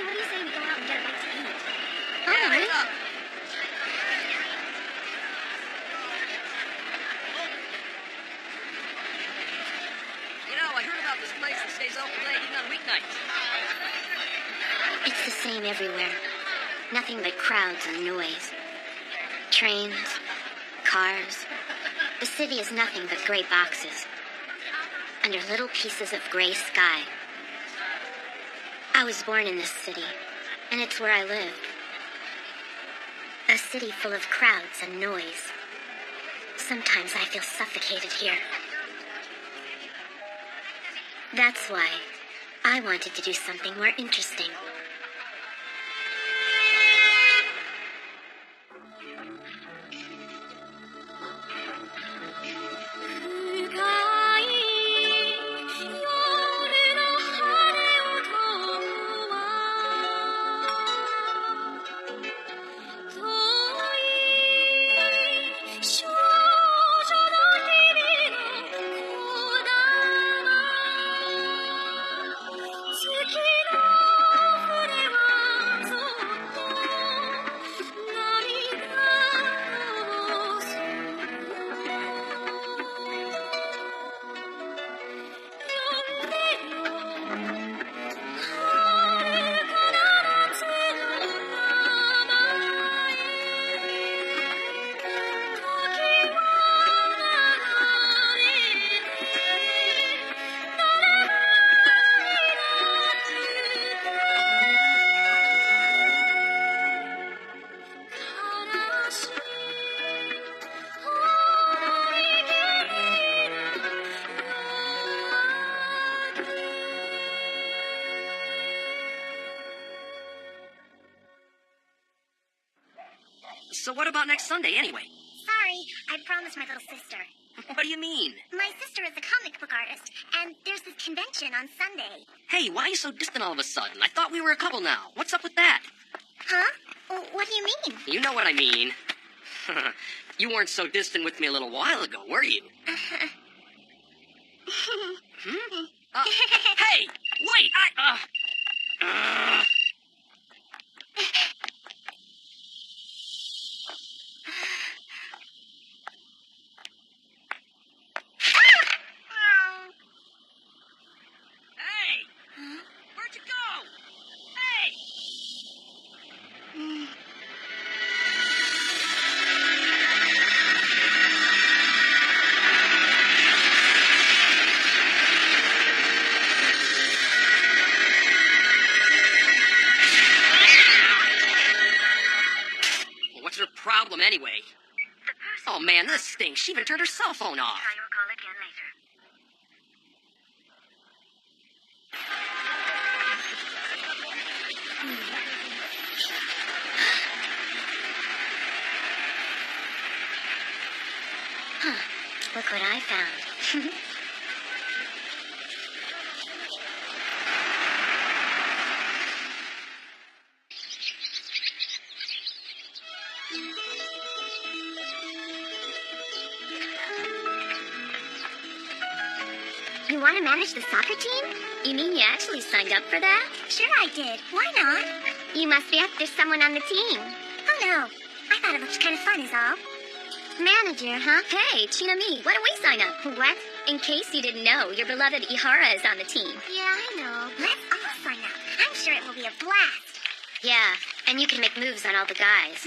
what do you say we go out and get a bite to eat? All right. You know, I heard about this place that stays open late even on weeknights. It's the same everywhere. Nothing but crowds and noise. Trains, cars. The city is nothing but gray boxes. Under little pieces of gray sky. I was born in this city, and it's where I live. A city full of crowds and noise. Sometimes I feel suffocated here. That's why I wanted to do something more interesting. So what about next Sunday, anyway? Sorry, I promised my little sister. What do you mean? My sister is a comic book artist, and there's this convention on Sunday. Hey, why are you so distant all of a sudden? I thought we were a couple now. What's up with that? Huh? What do you mean? You know what I mean. You weren't so distant with me a little while ago, were you? Hey! Wait! Hey! Where'd you go? Hey! What's her problem anyway? Oh man, this stinks. She even turned her cell phone off. Try your call again later. Look what I found. You want to manage the soccer team? You mean you actually signed up for that? Sure I did. Why not? You must be after someone on the team. Oh, no. I thought it looked kind of fun is all. Manager, huh? Hey, Chinami, why don't we sign up? What? In case you didn't know, your beloved Ihara is on the team. Yeah, I know. Let's all sign up. I'm sure it will be a blast. Yeah, and you can make moves on all the guys.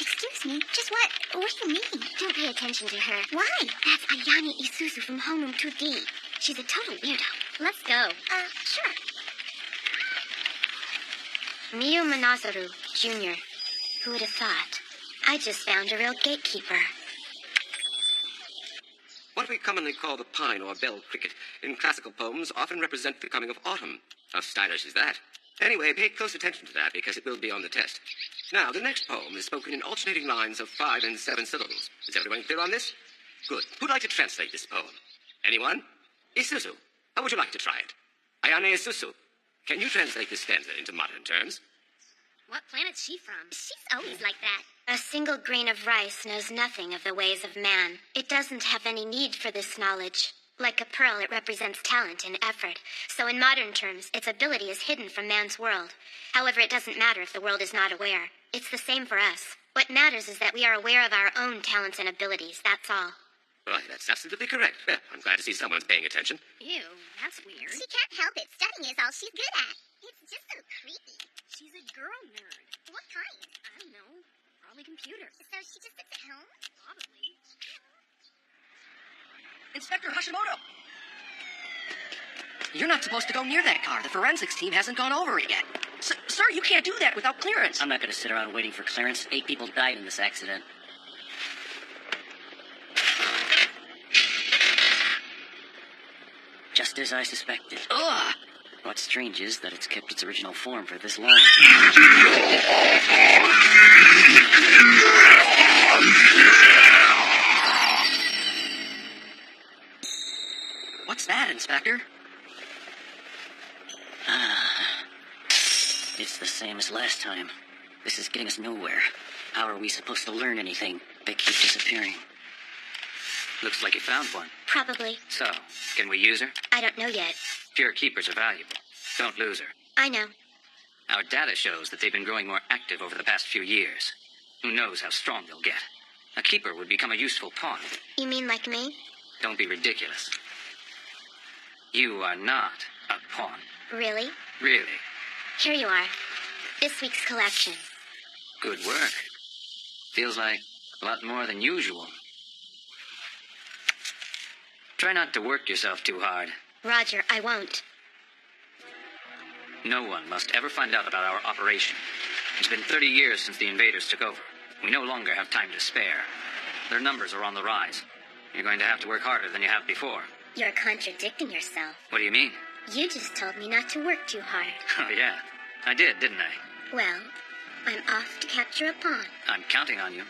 Excuse me, just what? What do you mean? Don't pay attention to her. Why? That's Ayane Isuzu from Homeroom 2D. She's a total weirdo. Let's go. Sure. Miyu Manazaru, Jr. Who would have thought? I just found a real gatekeeper. What we commonly call the pine or bell cricket in classical poems often represent the coming of autumn. How stylish is that? Anyway, pay close attention to that because it will be on the test. Now, the next poem is spoken in alternating lines of 5 and 7 syllables. Is everyone clear on this? Good. Who'd like to translate this poem? Anyone? Isuzu. How would you like to try it? Ayane Isuzu. Can you translate this stanza into modern terms? What planet's she from? She's always like that. A single grain of rice knows nothing of the ways of man. It doesn't have any need for this knowledge. Like a pearl, it represents talent and effort. So in modern terms, its ability is hidden from man's world. However, it doesn't matter if the world is not aware. It's the same for us. What matters is that we are aware of our own talents and abilities, that's all. Right, that's absolutely correct. Well, I'm glad to see someone's paying attention. Ew, that's weird. She can't help it. Studying is all she's good at. It's just so creepy. She's a girl nerd. What kind? I don't know. Probably computers. So she just sits at home? Probably. Inspector Hashimoto! You're not supposed to go near that car. The forensics team hasn't gone over it yet. Sir, you can't do that without clearance. I'm not going to sit around waiting for clearance. 8 people died in this accident. Just as I suspected. Ugh! What's strange is that it's kept its original form for this long. What's that, Inspector? It's the same as last time. This is getting us nowhere. How are we supposed to learn anything? They keep disappearing. Looks like you found one. Probably. So, can we use her? I don't know yet. Pure keepers are valuable. Don't lose her. I know. Our data shows that they've been growing more active over the past few years. Who knows how strong they'll get? A keeper would become a useful pawn. You mean like me? Don't be ridiculous. You are not a pawn. Really? Really. Here you are. This week's collection. Good work. Feels like a lot more than usual. Try not to work yourself too hard. Roger, I won't. No one must ever find out about our operation. It's been 30 years since the invaders took over. We no longer have time to spare. Their numbers are on the rise. You're going to have to work harder than you have before. You're contradicting yourself. What do you mean? You just told me not to work too hard. Oh, yeah. I did, didn't I? Well, I'm off to capture a pawn. I'm counting on you.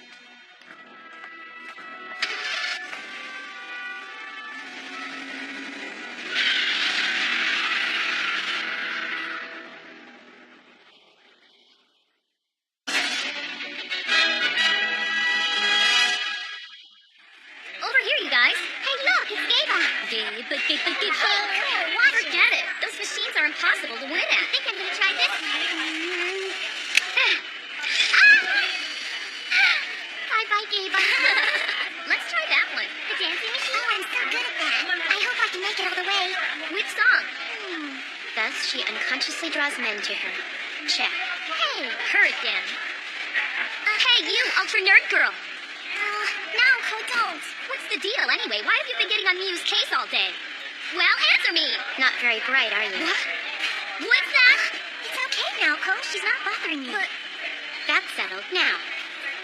Over here, you guys. Hey, look, it's Gabe. Forget it. Those machines are impossible to win at. I think I'm gonna try this. Bye, Gabe. Let's try that one. The dancing machine? Oh, I'm so good at that. I hope I can make it all the way. Which song? Thus, she unconsciously draws men to her. Check. Hey, her again. Hey, you, ultra nerd girl. No, don't. What's the deal, anyway? Why have you been getting on Miyu's case all day? Well, answer me. Not very bright, are you? What? What's that? It's okay now, Coach. She's not bothering me. But That's settled. Now,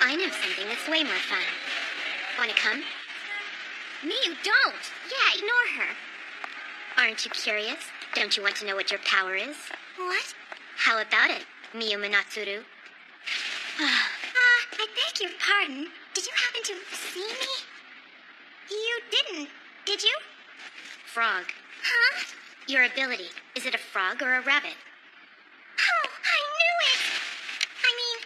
I know something that's way more fun. Want to come? Miyu, don't. Yeah, ignore her. Aren't you curious? Don't you want to know what your power is? What? How about it, Miyu Manatsuru? I beg your pardon. Did you happen to see me? You didn't, did you? Frog. Huh? Your ability. Is it a frog or a rabbit? Oh, I knew it! I mean,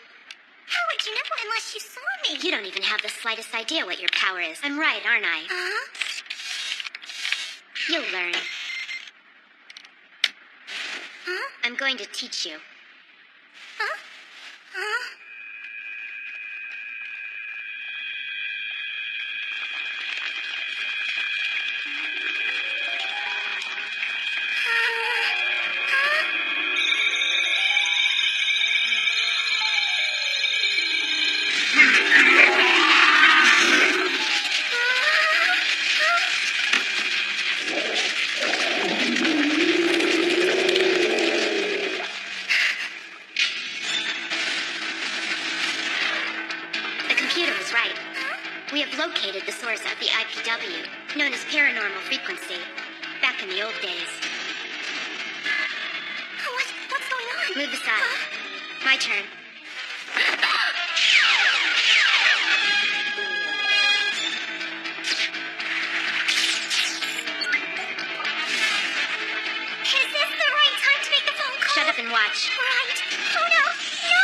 how would you know unless you saw me? You don't even have the slightest idea what your power is. I'm right, aren't I? Huh? You'll learn. Huh? I'm going to teach you. Huh? Huh? The computer was right. We have located the source of the IPW, known as paranormal frequency, back in the old days. What's going on? Move aside. My turn. Is this the right time to make the phone call? Shut up and watch. Right. Oh, no. No!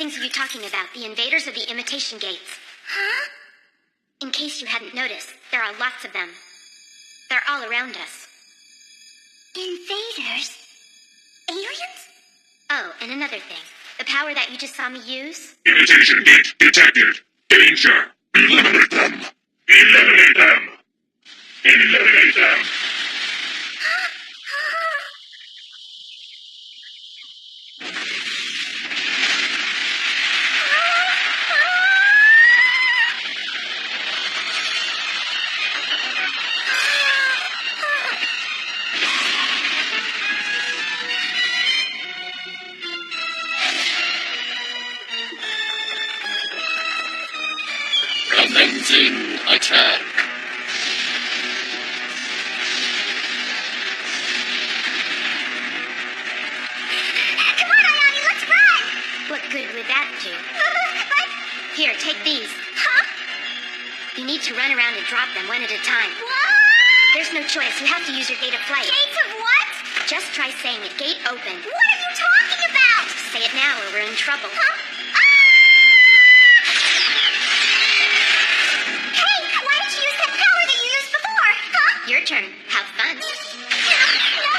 things are you talking about? The invaders or the imitation gates? Huh? In case you hadn't noticed, there are lots of them. They're all around us. Invaders? Aliens? Oh, and another thing. The power that you just saw me use? Imitation gate detected. Danger. Eliminate them. Eliminate them. Eliminate them. Commencing attack. Come on, Ayani, let's run! What good would that do? But... Here, take these. Huh? You need to run around and drop them one at a time. What? There's no choice. You have to use your gate of flight. Gates of what? Just try saying it. Gate open. What are you talking about? Say it now or we're in trouble. Huh? Hey, why didn't you use that power that you used before? Huh? Your turn. Have fun. No, please no!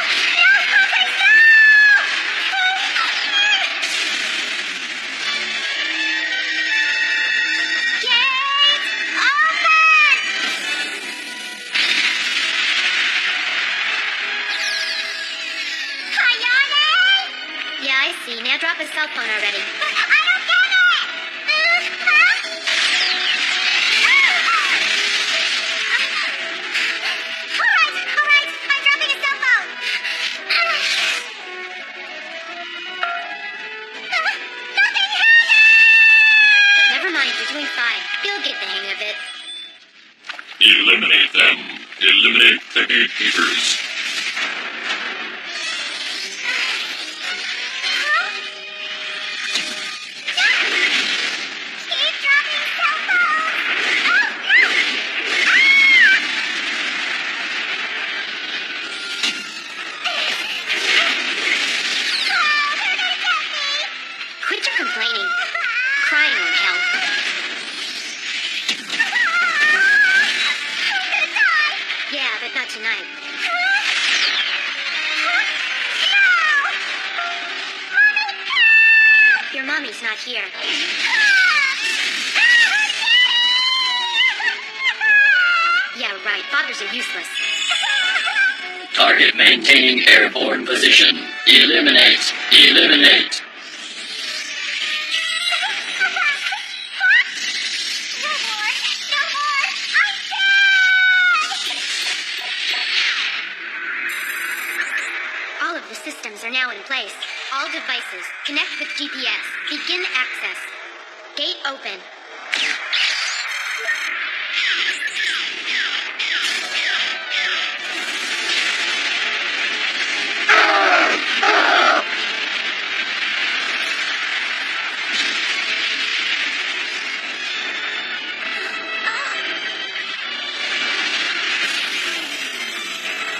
Gate open! Ayane! Yeah, I see. Now drop a cell phone already. But I don't get it! Huh? All right, I'm dropping a cell phone. Nothing happened! Never mind. You're doing fine. You'll get the hang of it. Eliminate them. Eliminate the gatekeepers. Keep dropping cell phones! Oh, no! Oh, they're gonna get me! Quit your complaining. Crying won't help. I'm gonna die! Yeah, but not tonight. Your mommy's not here. Yeah, right. Fathers are useless. Target maintaining airborne position. Eliminate. Eliminate. No more! No more! I'm dead! All of the systems are now in place. All devices. Connect with GPS. Begin access. Gate open.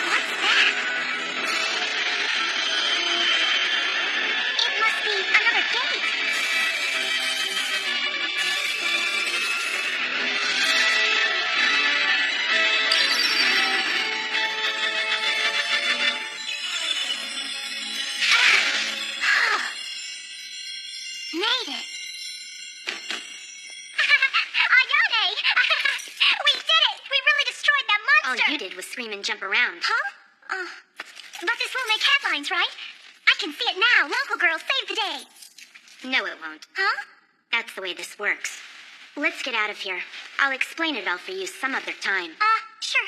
What's that? It must be another gate. Made it. Ayane! We did it! We really destroyed that All monster! you did was scream and jump around. Huh? But this will make headlines, right? I can see it now. Local girl saved the day. No, it won't. Huh? That's the way this works. Let's get out of here. I'll explain it all for you some other time. Sure.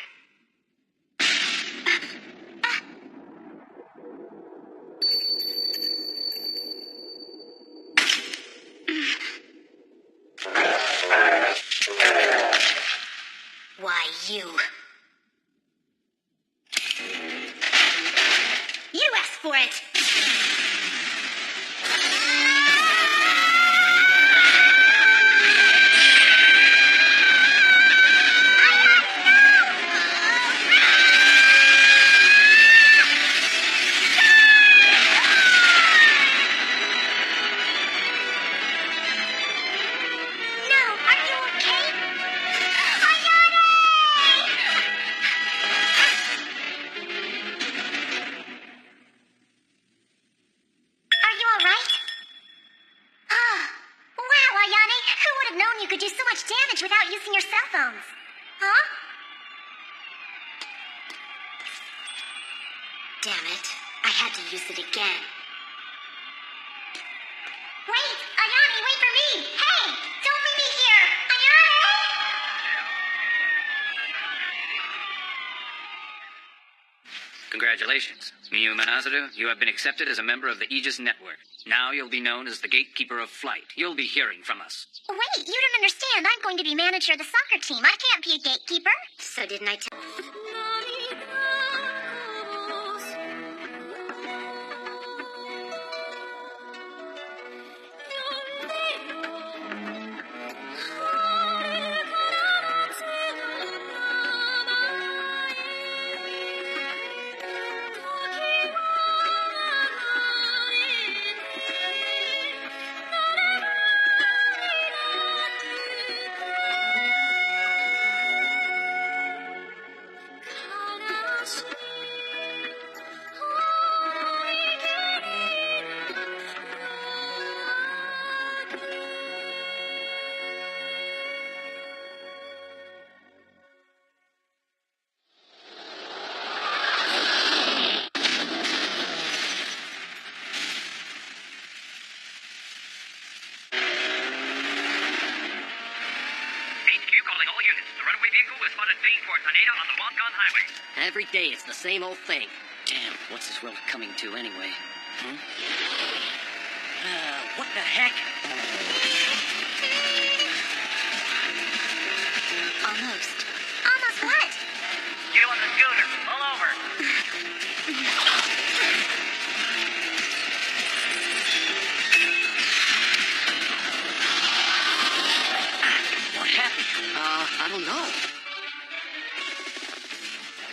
Why, you. You asked for it! you could do so much damage without using your cell phones. Huh? Damn it. I had to use it again. Wait! Ayani, wait for me! Hey! Don't leave me here! Ayani! Congratulations. Miyu Manazaru, you have been accepted as a member of the Aegis Network. Now you'll be known as the Gatekeeper of Flight. You'll be hearing from us. Wait, you don't understand. I'm going to be manager of the soccer team. I can't be a gatekeeper. So didn't I tell... Every day it's the same old thing. Damn, what's this world coming to anyway? What the heck? Almost. Almost what? You on the scooter. Pull over. What happened? I don't know.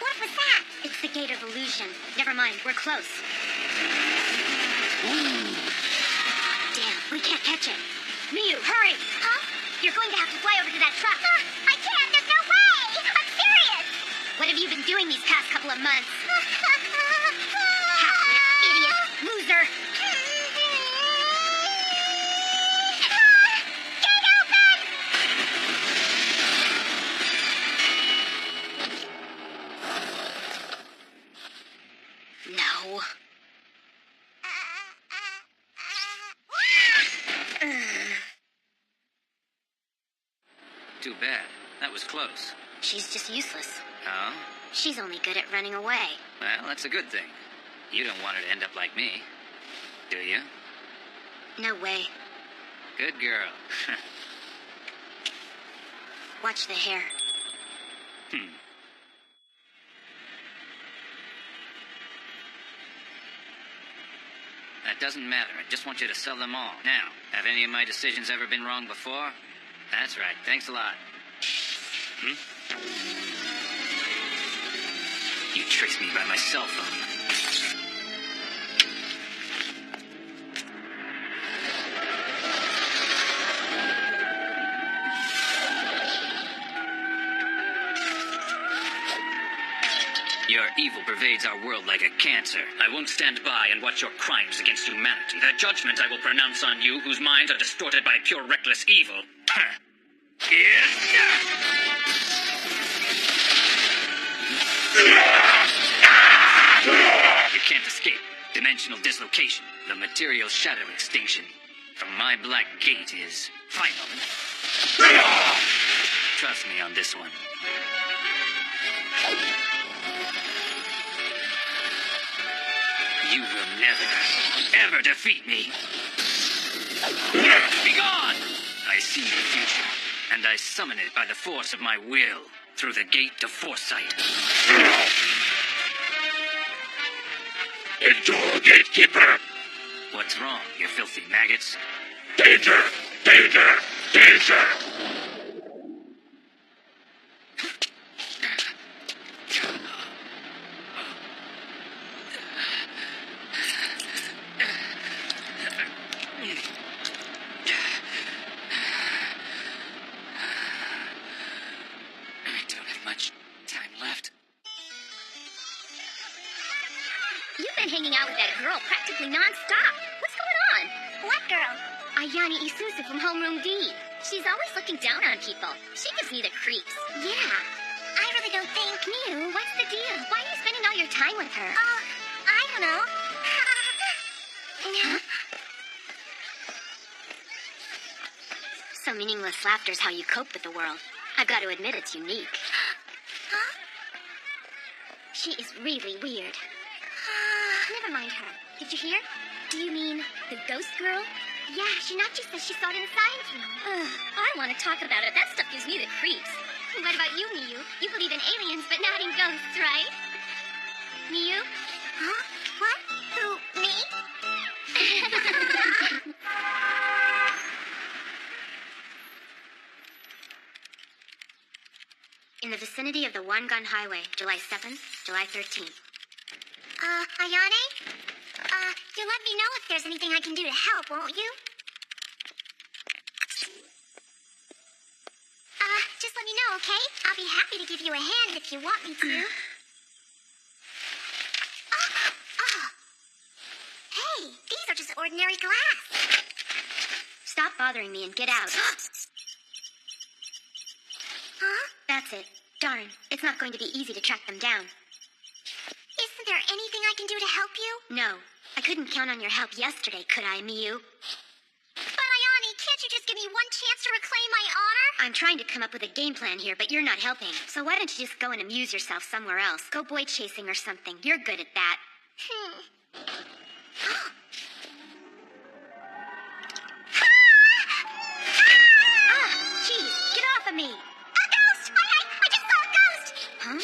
What was that? It's the Gate of Illusion. Never mind, we're close. Damn, we can't catch it. Miyu, hurry! Huh? You're going to have to fly over to that truck. I can't, there's no way! I'm serious! What have you been doing these past couple of months? Half-wit, idiot, loser! Gate open! No. Too bad. That was close. She's just useless. Oh? She's only good at running away. Well, that's a good thing. You don't want her to end up like me. Do you? No way. Good girl. Watch the hair. That doesn't matter. I just want you to sell them all. Now, have any of my decisions ever been wrong before? That's right. Thanks a lot. You traced me by my cell phone. Your evil pervades our world like a cancer. I won't stand by and watch your crimes against humanity. The judgment I will pronounce on you, whose minds are distorted by pure reckless evil, is... You can't escape. Dimensional dislocation. The material shadow extinction. From my black gate is final. Trust me on this one. You will never, ever defeat me. Be gone! I see the future, and I summon it by the force of my will, through the gate of foresight. Endure, Gatekeeper! What's wrong, you filthy maggots? Danger! Danger! Danger! I don't have much time left. You've been hanging out with that girl practically non-stop. What's going on? What girl? Ayani Isuzu from Homeroom D. She's always looking down on people. She gives me the creeps. Yeah, I really don't think... Miu, what's the deal? Why are you spending all your time with her? I don't know. Huh? So meaningless laughter's how you cope with the world. I've got to admit it's unique. Huh? She is really weird. Never mind her. Did you hear? Do you mean the ghost girl? Yeah, Shinachi says she saw it in the science room. I want to talk about it. That stuff gives me the creeps. What about you, Miu? You believe in aliens, but not in ghosts, right? Miu? Huh? What? Who, me? In the vicinity of the One-Gun Highway, July 7th, July 13th. Ayane? You'll let me know if there's anything I can do to help, won't you? Just let me know, okay? I'll be happy to give you a hand if you want me to. Hey, these are just ordinary glass. Stop bothering me and get out. Huh? That's it. Darn, it's not going to be easy to track them down. Isn't there anything I can do to help you? No, I couldn't count on your help yesterday, could I, Miu? But Ayane, can't you just give me one chance to reclaim my honor? I'm trying to come up with a game plan here, but you're not helping. So why don't you just go and amuse yourself somewhere else? Go boy chasing or something. You're good at that. Jeez, get off of me! A ghost! I just saw a ghost! Huh?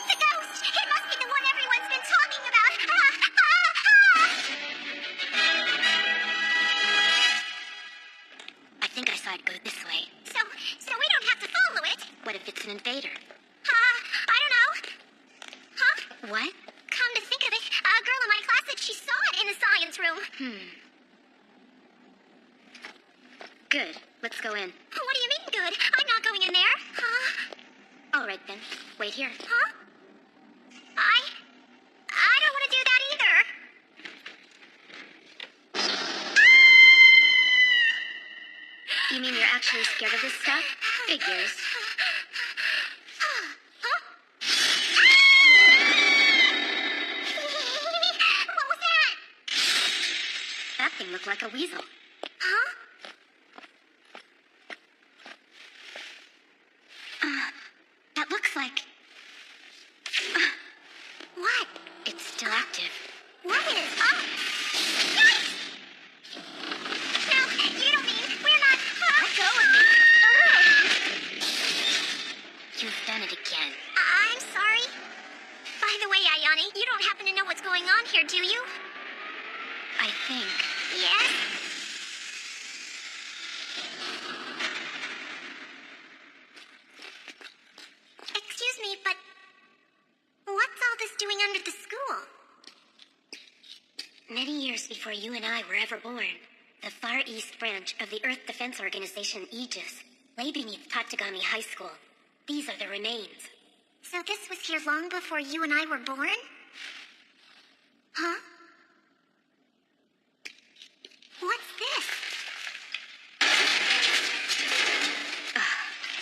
The ghost! It must be the one everyone's been talking about! I think I saw it go this way. So we don't have to follow it? What if it's an invader? I don't know. Huh? What? Come to think of it, a girl in my class said she saw it in the science room. Good. Let's go in. What do you mean good? I'm not going in there. All right, then. Wait here. Huh? I don't want to do that either. You mean you're actually scared of this stuff? Figures. What was that? That thing looked like a weasel. Huh? That looks like... What? It's still active. What is up? Yikes! No, you don't mean we're not... Let go of me. You've done it again. I'm sorry. By the way, Ayane, you don't happen to know what's going on here, do you? I think... Yes? Excuse me, but what's all this doing under the school? Many years before you and I were ever born, the Far East branch of the Earth Defense Organization, Aegis, lay beneath Tatsugami High School. These are the remains. So this was here long before you and I were born? Huh? What's this?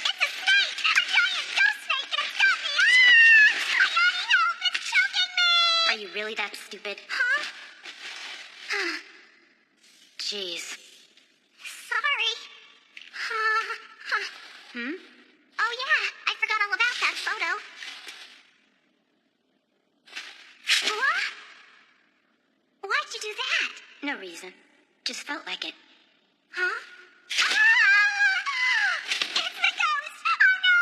It's a snake! A giant ghost snake, and it's got me! Ayane, help! It's choking me! Are you really that stupid? Huh? Jeez. Sorry. Oh yeah, I forgot all about that photo. What? Why'd you do that? No reason. Just felt like it. Huh? It's the ghost! Oh no!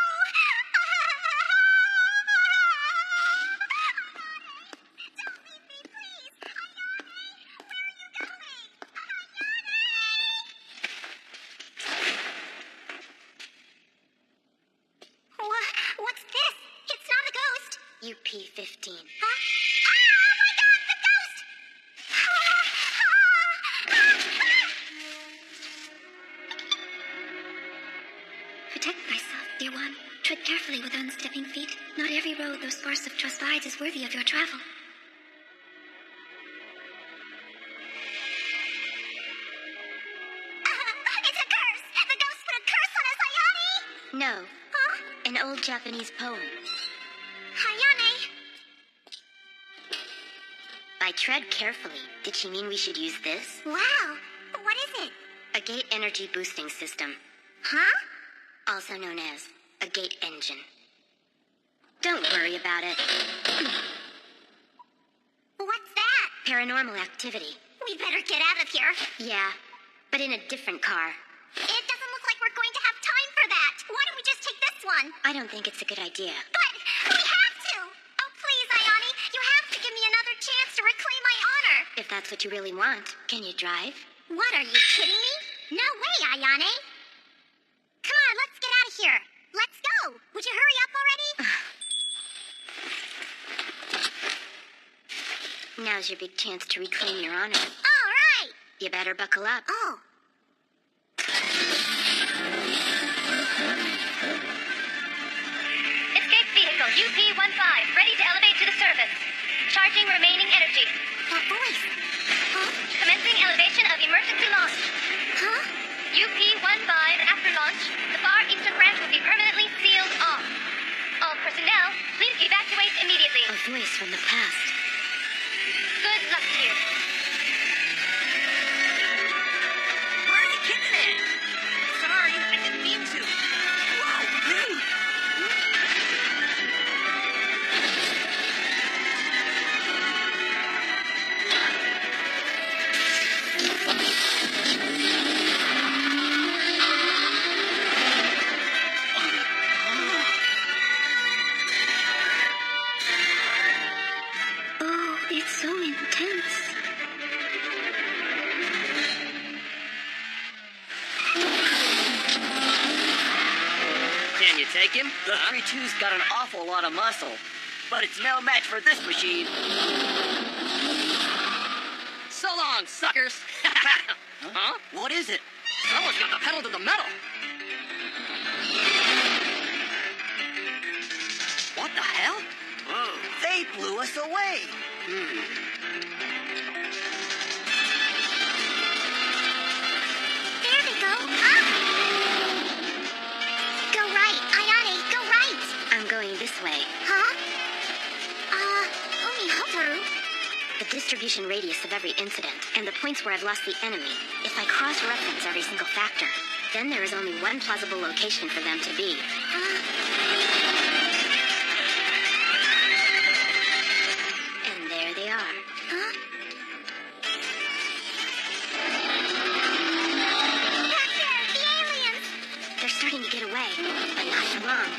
Don't leave me, please! Ayane! Where are you going? Ayane! What's this? It's not a ghost! UP-15. Huh? Oh my god, the ghost! Protect thyself, dear one. Tread carefully with unstepping feet. Not every road those sparse of trust bides is worthy of your travel. It's a No. Huh? An old Japanese poem. Ayane. By tread carefully, did she mean we should use this? Wow. What is it? A gate energy boosting system, Huh? also known as a gate engine. Don't worry about it. What's that? Paranormal activity. We better get out of here. Yeah, but in a different car. It doesn't look like we're going to have time for that. Why don't we just take this one? I don't think it's a good idea. But we have to. Oh, please, Ayane. You have to give me another chance to reclaim my honor. If that's what you really want, can you drive? What, are you kidding me? No way, Ayane. Come on, let's get out of here. Let's go. Would you hurry up already? Now's your big chance to reclaim your honor. All right. You better buckle up. Oh. Escape vehicle UP-15, ready to elevate to the surface. Charging remaining energy. That voice. Huh? Commencing elevation of emergency launch. Huh? UP-15, after launch, the far eastern branch will be permanently sealed off. All personnel, please evacuate immediately. A voice from the past. Good luck to you. Where are you kicking it? Sorry, I didn't mean to. Whoa, rude. Oh, it's so intense. Can you take him? The 3-2's got an awful lot of muscle, but it's no match for this machine. So long, suckers. Huh? What is it? Someone's got the pedal to the metal. What the hell? Whoa, they blew us away. There they go. Ah! Go right. Ayane, go right. I'm going this way. Huh? Umi Hotaru. The distribution radius of every incident, and the points where I've lost the enemy. If I cross-reference every single factor, then there is only one plausible location for them to be. And there they are. Huh? Back there, the aliens. They're starting to get away, but not for long.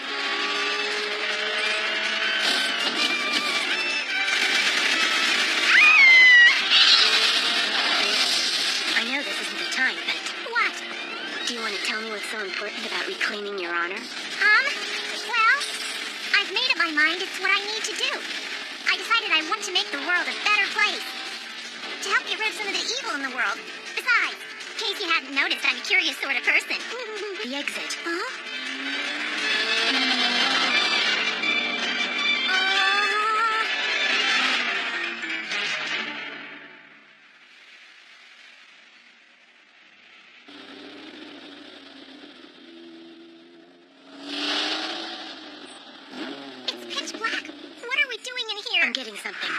I know this isn't the time, but What? do you want to tell me what's so important about reclaiming your honor? Well, I've made up my mind it's what I need to do. I decided I want to make the world a better place. To help get rid of some of the evil in the world. Besides, in case you hadn't noticed, I'm a curious sort of person. The exit. Huh? It's pitch black. What are we doing in here? I'm getting something.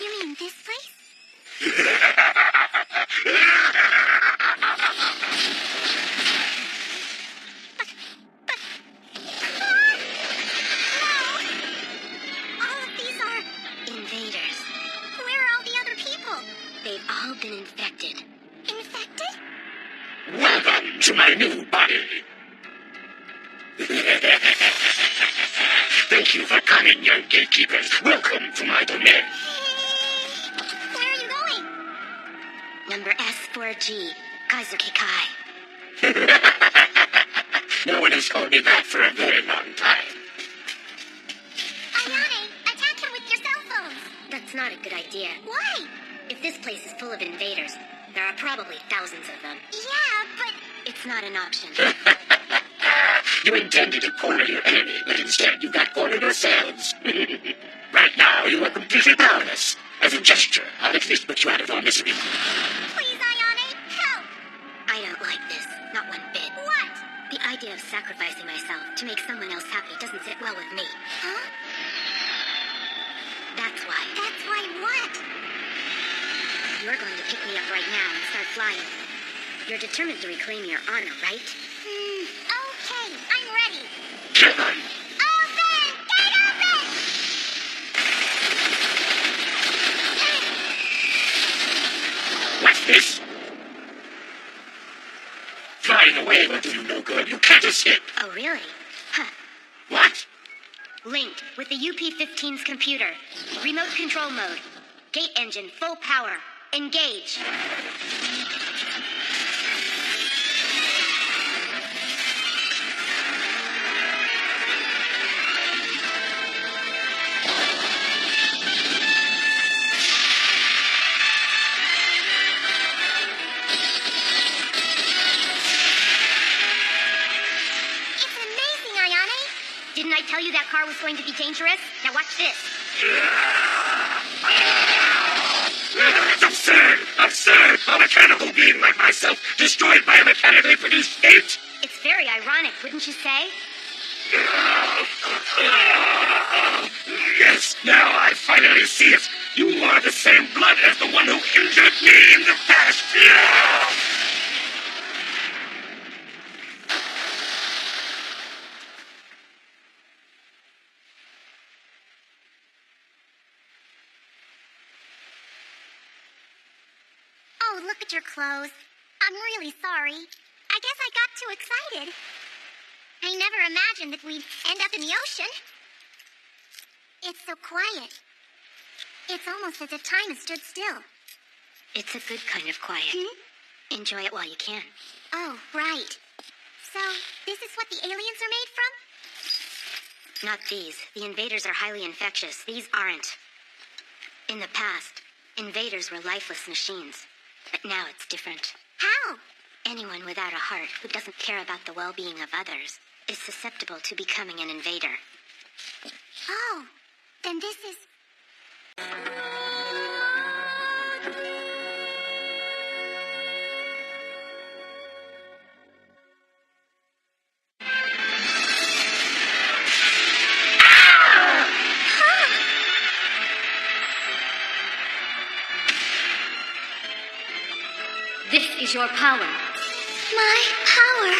You mean this place? All of these are... Invaders. Where are all the other people? They've all been infected. Infected? Welcome to my new body. Thank you for coming, young gatekeepers. Welcome to my domain. Where are you going? Number S4G, Kaizuki Kai. No one has called me that for a very long time. Ayane, attack him with your cell phones. That's not a good idea. Why? If this place is full of invaders, there are probably thousands of them. Yeah, but... It's not an option. You intended to corner your enemy, but instead you got cornered yourselves. Right now, you are completely powerless. As a gesture, I'll at least put you out of your misery. Please, Ayane, help! I don't like this. Not one bit. idea of sacrificing myself to make someone else happy doesn't sit well with me. Huh? That's why. That's why what? You're going to pick me up right now and start flying. You're determined to reclaim your honor, right? Okay, I'm ready. Kevin! Open! Gate open! What's this? Flying away will do you no good. You can't escape. Oh, really? Huh. What? Linked with the UP-15's computer. Remote control mode. Gate engine full power. Engage. It's amazing, Ayane. Didn't I tell you that car was going to be dangerous? Now watch this. It's absurd! Absurd! A mechanical being like myself destroyed by a mechanically produced gate! It's very ironic, wouldn't you say? Yes, now I finally see it. You are the same blood as the one who injured me in the past. Oh, look at your clothes. I'm really sorry. I guess I got too excited. I never imagined that we'd end up in the ocean. It's so quiet. It's almost as if time has stood still. It's a good kind of quiet. Enjoy it while you can. Oh, right. So, this is what the aliens are made from? Not these. The invaders are highly infectious. These aren't. In the past, invaders were lifeless machines. But now it's different. How? Anyone without a heart who doesn't care about the well-being of others is susceptible to becoming an invader. Oh, then this is... This is your power. My power.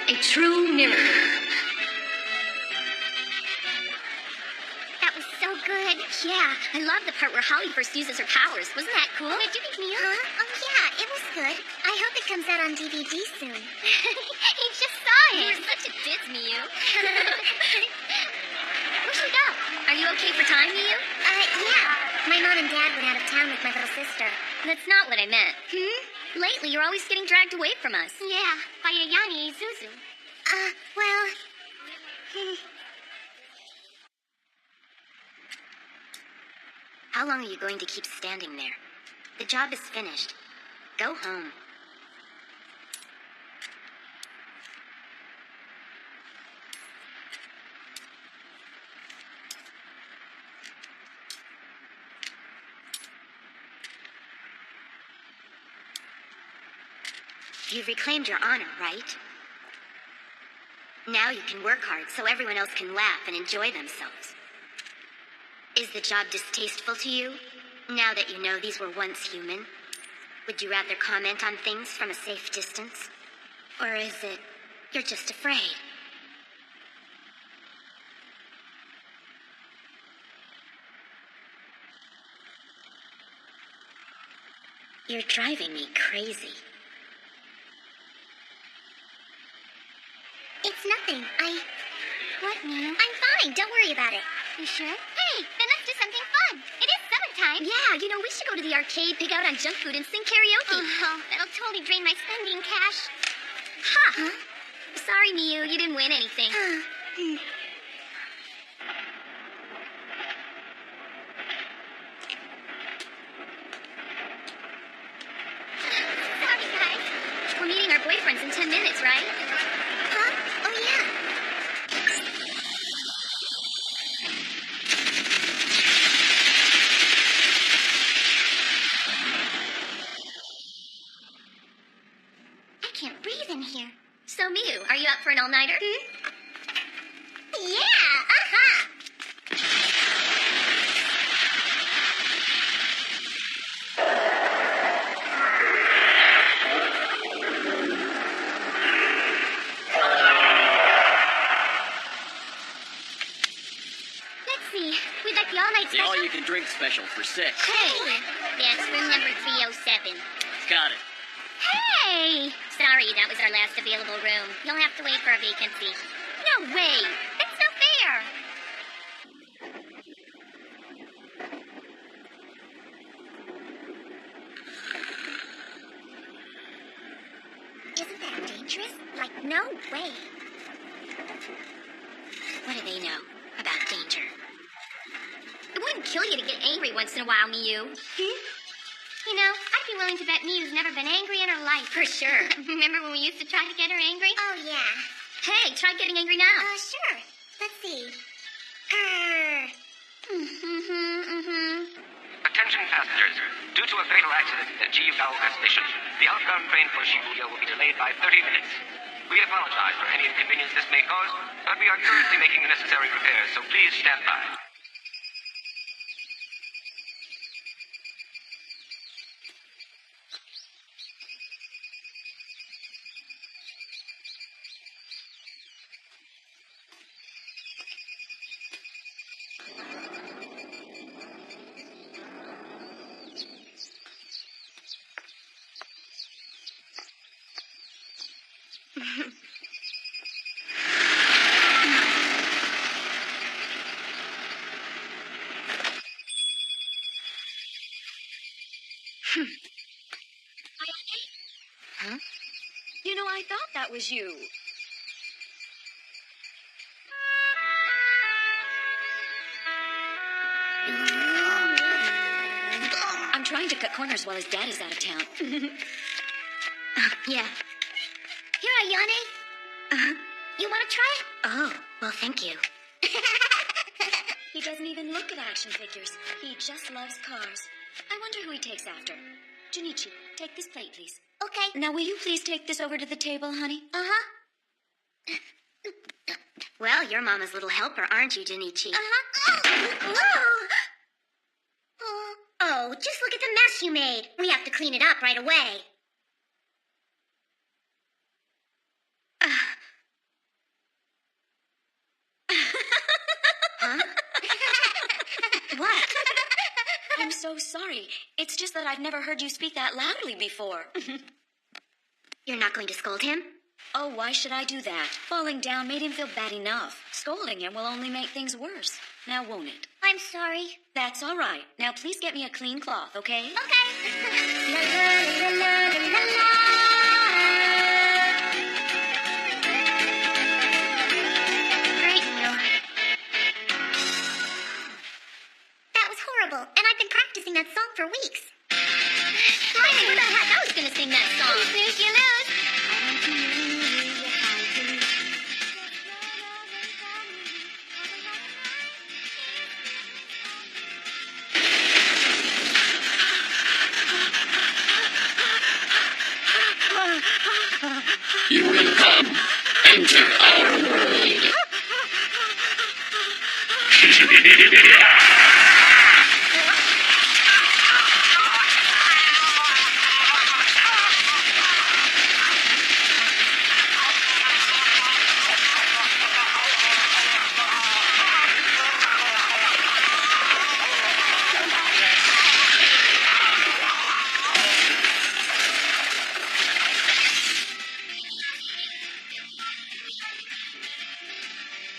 A true miracle. That was so good. Yeah, I love the part where Holly first uses her powers. Wasn't that cool? Did you think Mia? Huh? Oh, yeah, it was good. I hope it comes out on DVD soon. He just saw it. You're such a diz, Miu. We should go. Are you okay for time, Miu? Yeah. My mom and dad went out of town with my little sister. That's not what I meant. Lately, you're always getting dragged away from us. Yeah, by Ayane Zuzu. Well... How long are you going to keep standing there? The job is finished. Go home. You've reclaimed your honor, right? Now you can work hard so everyone else can laugh and enjoy themselves. Is the job distasteful to you, now that you know these were once human? Would you rather comment on things from a safe distance? Or is it you're just afraid? You're driving me crazy. It's nothing. What, Miu? I'm fine. Don't worry about it. You sure? Hey, then let's do something fun. It is summertime. Yeah, you know, we should go to the arcade, pick out on junk food, and sing karaoke. Oh, that'll totally drain my spending cash. Ha! Sorry, Miu, you didn't win anything. Sorry, guys. We're meeting our boyfriends in 10 minutes, right? Huh? Oh, yeah. I can't breathe in here. So, Miu, are you up for an all-nighter? Yeah, uh-huh. Let's see. We'd like the all-night The special. all-you-can-drink special for 6. Hey, That's room number 307. Got it. hey! Sorry, that was our last available room. You'll have to wait for a vacancy. No way! That's not fair! Isn't that dangerous? Like, no way. What do they know about danger? It wouldn't kill you to get angry once in a while, Miu. You know, I'd be willing to bet Miu's never been angry in her life. For sure. Remember when we used to try to get her angry? Oh, yeah. Hey, try getting angry now. Sure. Let's see. Attention passengers. Due to a fatal accident at Chiyogaoka Station, the outbound train for Shibuya will be delayed by 30 minutes. We apologize for any inconvenience this may cause, but we are currently making the necessary repairs, so please stand by. Huh? You know, I thought that was you. I'm trying to cut corners while his dad is out of town. Yeah. Here, Ayane. Uh-huh. You want to try it? Oh, well, thank you. He doesn't even look at action figures. He just loves cars. I wonder who he takes after. Junichi, take this plate, please. Okay. Now, will you please take this over to the table, honey? Uh-huh. Well, you're Mama's little helper, aren't you, Junichi? Uh-huh. Oh, just look at the mess you made. We have to clean it up right away. Huh? What? I'm so sorry. It's just that I've never heard you speak that loudly before. You're not going to scold him? Oh, why should I do that? Falling down made him feel bad enough. Scolding him will only make things worse. Now, won't it? I'm sorry. That's all right. Now, please get me a clean cloth, okay? Great, Miu. That was horrible, and I've been practicing that song for weeks. I never thought I was going to sing that song. You think you lose? You will come. Enter our world.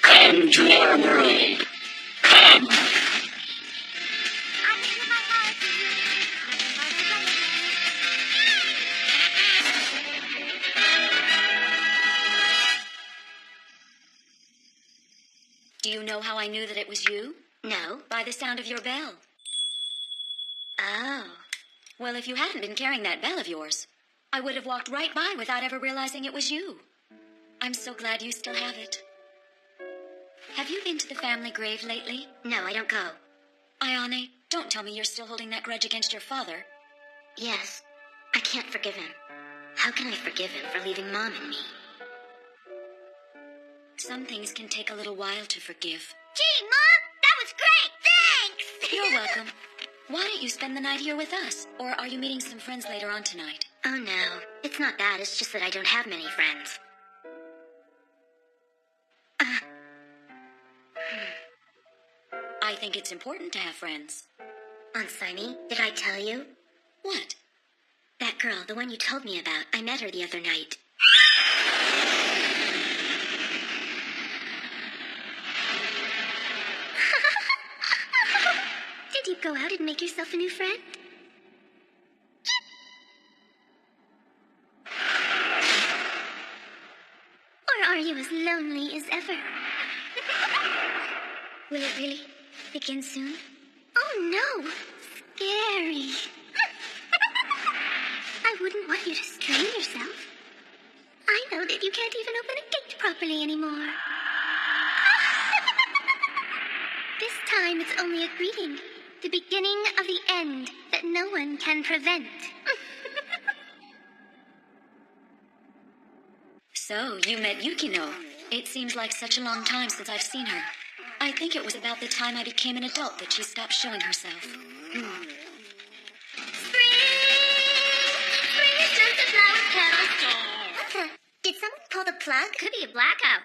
Come to our world. Come. Do you know how I knew that it was you? No. By the sound of your bell. Oh. Well, if you hadn't been carrying that bell of yours, I would have walked right by without ever realizing it was you. I'm so glad you still have it. Have you been to the family grave lately? No, I don't go. Ayane, don't tell me you're still holding that grudge against your father. Yes. I can't forgive him. How can I forgive him for leaving Mom and me? Some things can take a little while to forgive. Gee, Mom, that was great! Thanks! You're welcome. Why don't you spend the night here with us? Or are you meeting some friends later on tonight? Oh, no. It's not that. It's just that I don't have many friends. I think it's important to have friends. Aunt Simey, did I tell you? What? That girl, the one you told me about. I met her the other night. Did you go out and make yourself a new friend? Or are you as lonely as ever? Will it really begin soon? Oh no! Scary. I wouldn't want you to strain yourself. I know that you can't even open a gate properly anymore. This time it's only a greeting. The beginning of the end that no one can prevent. So, you met Yukino. It seems like such a long time since I've seen her. I think it was about the time I became an adult that she stopped showing herself. Spring is just a flower petal. Did someone pull the plug? Could be a blackout.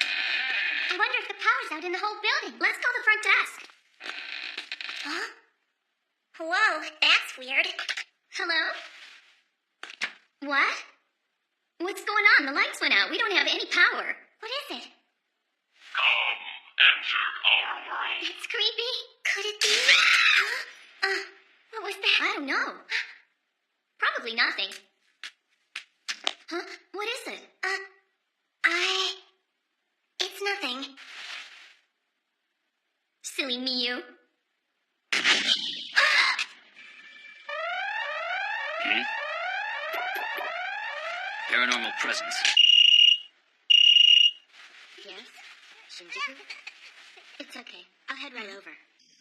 I wonder if the power's out in the whole building. Let's call the front desk. Huh? Whoa, that's weird. Hello? What? What's going on? The lights went out. We don't have any power. What is it? Come, enter our world. It's creepy. Could it be? What was that? I don't know. Probably nothing. Huh? What is it? It's nothing. Silly Miu. Paranormal presence. Yes? Shinjuku? It's okay. I'll head right over.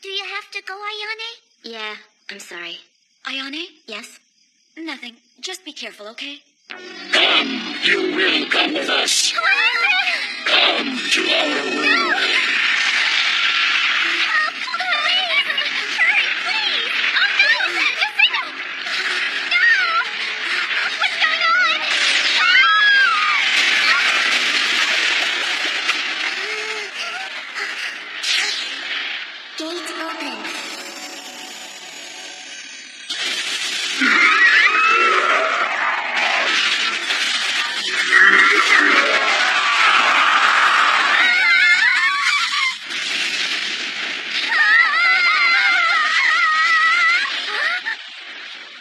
Do you have to go, Ayane? Yeah, I'm sorry. Ayane? Yes? Nothing. Just be careful, okay? Come, you will come with us. Come to our world. Gate open.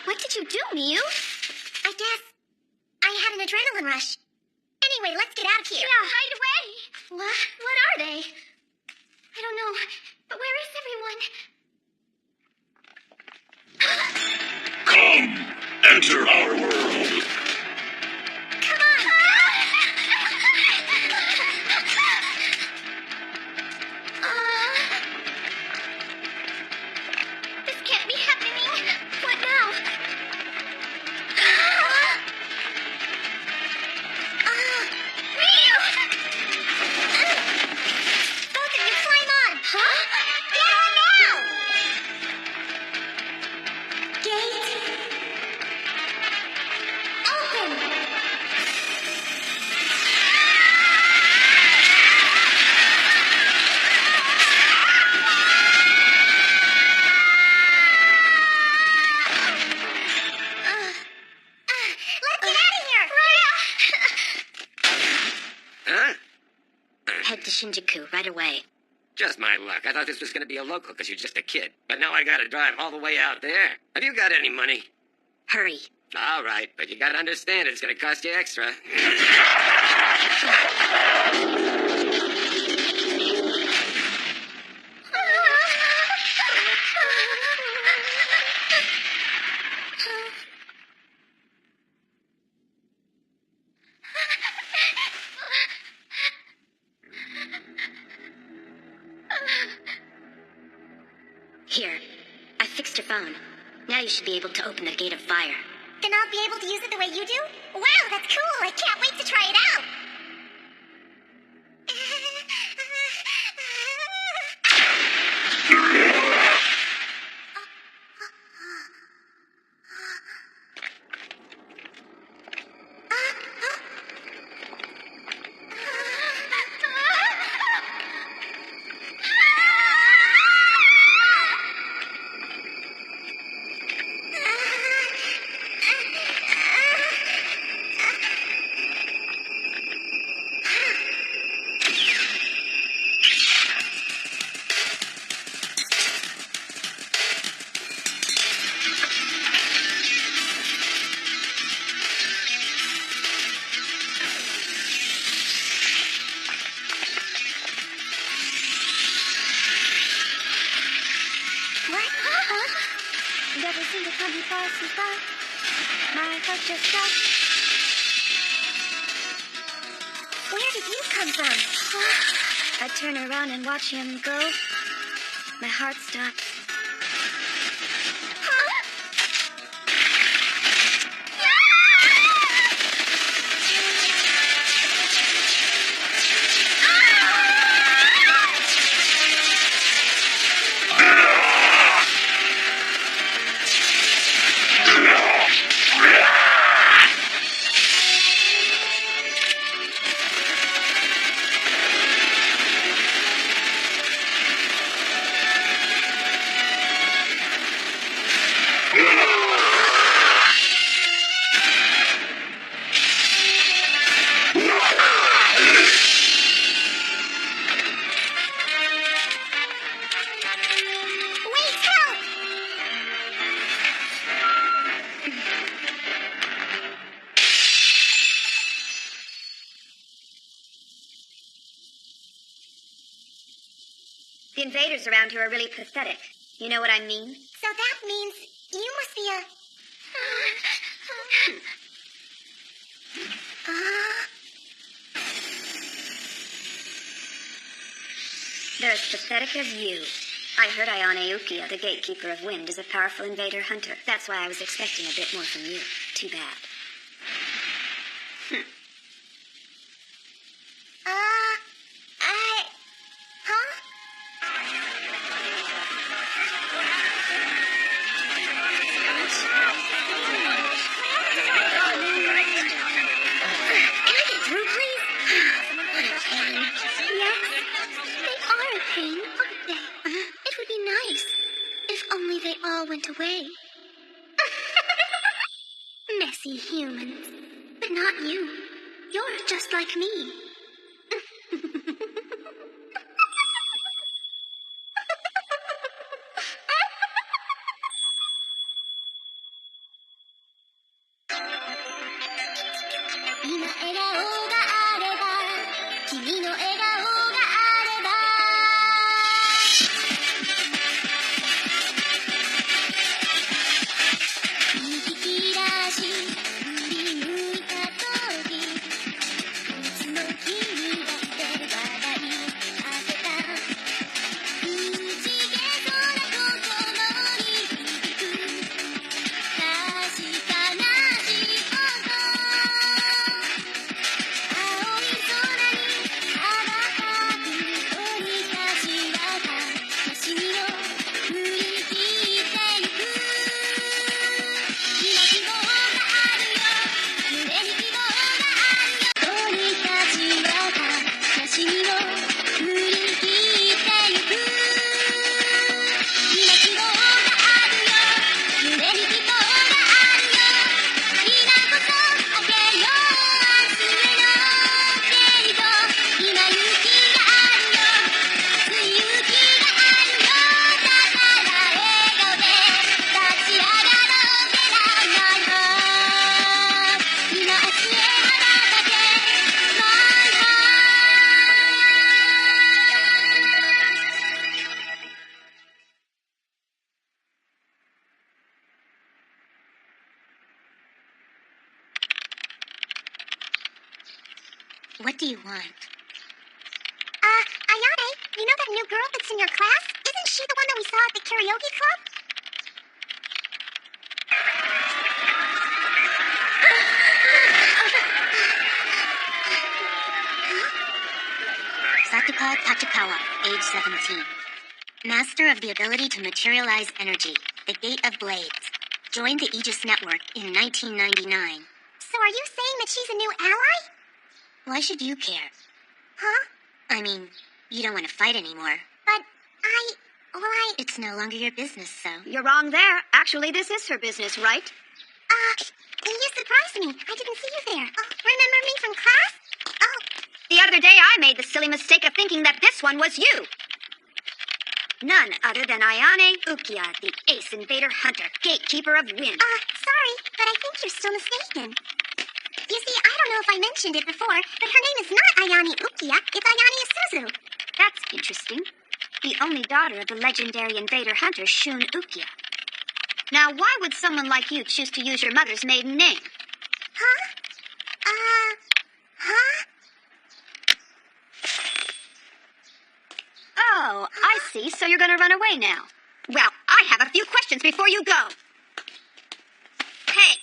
What did you do, Miu? I guess I had an adrenaline rush. Anyway, let's get out of here. Yeah, right away. What are they? I don't know, but where is everyone? Come, enter our world. Come on. This can't be happening. What now? Miu! Both of you climb on. Huh? Get on now. Gate open. Let's get out of here. Huh? Head to Shinjuku right away. Just my luck. I thought this was going to be a local because you're just a kid. But now I got to drive all the way out there. Have you got any money? Hurry. All right, but you got to understand it's going to cost you extra. Here, I fixed your phone. Now you should be able to open the gate of fire. Then I'll be able to use it the way you do? Wow, that's cool. I can't wait to try it out. Stop. My heart just stopped. Where did you come from? Huh? I turn around and watch him go. My heart stops. The invaders around here are really pathetic. You know what I mean? So that means you must be a... They're as pathetic as you. I heard Ayane Ukiya, the gatekeeper of wind, is a powerful invader hunter. That's why I was expecting a bit more from you. Too bad. Went away. Messy humans. But not you. You're just like me. What do you want? Ayane, you know that new girl that's in your class? Isn't she the one that we saw at the karaoke club? Satuka Tachikawa, age 17. Master of the ability to materialize energy, the Gate of Blades. Joined the Aegis Network in 1999. So are you saying that she's a new ally? Why should you care? Huh? I mean, you don't want to fight anymore. But It's no longer your business, so... You're wrong there. Actually, this is her business, right? You surprised me. I didn't see you there. Oh, remember me from class? Oh. The other day I made the silly mistake of thinking that this one was you. None other than Ayane Ukiya, the ace invader hunter, gatekeeper of wind. Sorry, but I think you're still mistaken. You see, I don't know if I mentioned it before, but her name is not Ayane Ukiya, it's Ayane Isuzu. That's interesting. The only daughter of the legendary invader hunter Shun Ukiya. Now, why would someone like you choose to use your mother's maiden name? Huh? Huh? Oh, I see. So you're going to run away now. Well, I have a few questions before you go. Hey.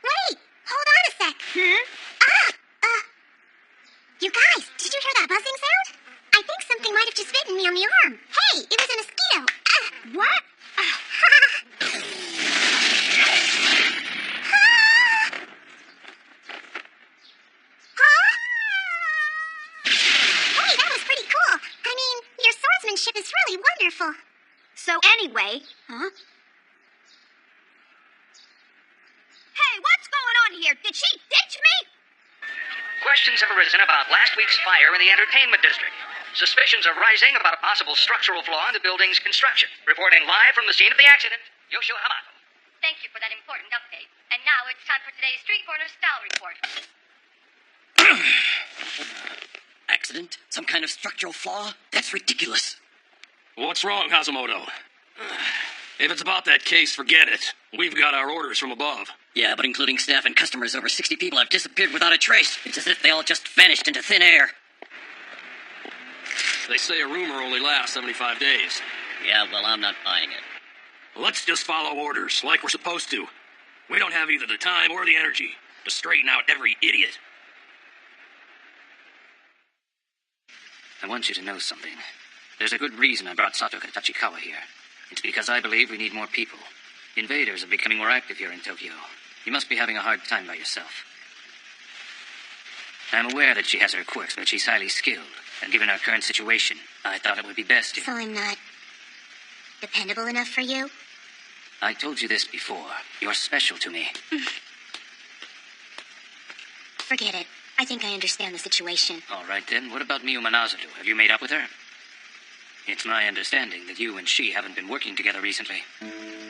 Wait! Hold on a sec. You guys, did you hear that buzzing sound? I think something might have just bitten me on the arm. Hey, it was a mosquito. What? Hey, that was pretty cool. I mean, your swordsmanship is really wonderful. So anyway, Hey, what's going on here? Did she ditch me? Questions have arisen about last week's fire in the entertainment district. Suspicions are rising about a possible structural flaw in the building's construction. Reporting live from the scene of the accident, Yoshio Hamato. Thank you for that important update. And now it's time for today's Street Corner Style Report. Accident? Some kind of structural flaw? That's ridiculous. What's wrong, Hazumoto? If it's about that case, forget it. We've got our orders from above. Yeah, but including staff and customers, over 60 people have disappeared without a trace. It's as if they all just vanished into thin air. They say a rumor only lasts 75 days. Yeah, well, I'm not buying it. Let's just follow orders, like we're supposed to. We don't have either the time or the energy to straighten out every idiot. I want you to know something. There's a good reason I brought Sato Tachikawa here. It's because I believe we need more people. Invaders are becoming more active here in Tokyo. You must be having a hard time by yourself. I'm aware that she has her quirks, but she's highly skilled. And given our current situation, I thought it would be best if... So I'm not dependable enough for you? I told you this before. You're special to me. Forget it. I think I understand the situation. All right, then. What about Miyu Manazaru? Have you made up with her? It's my understanding that you and she haven't been working together recently.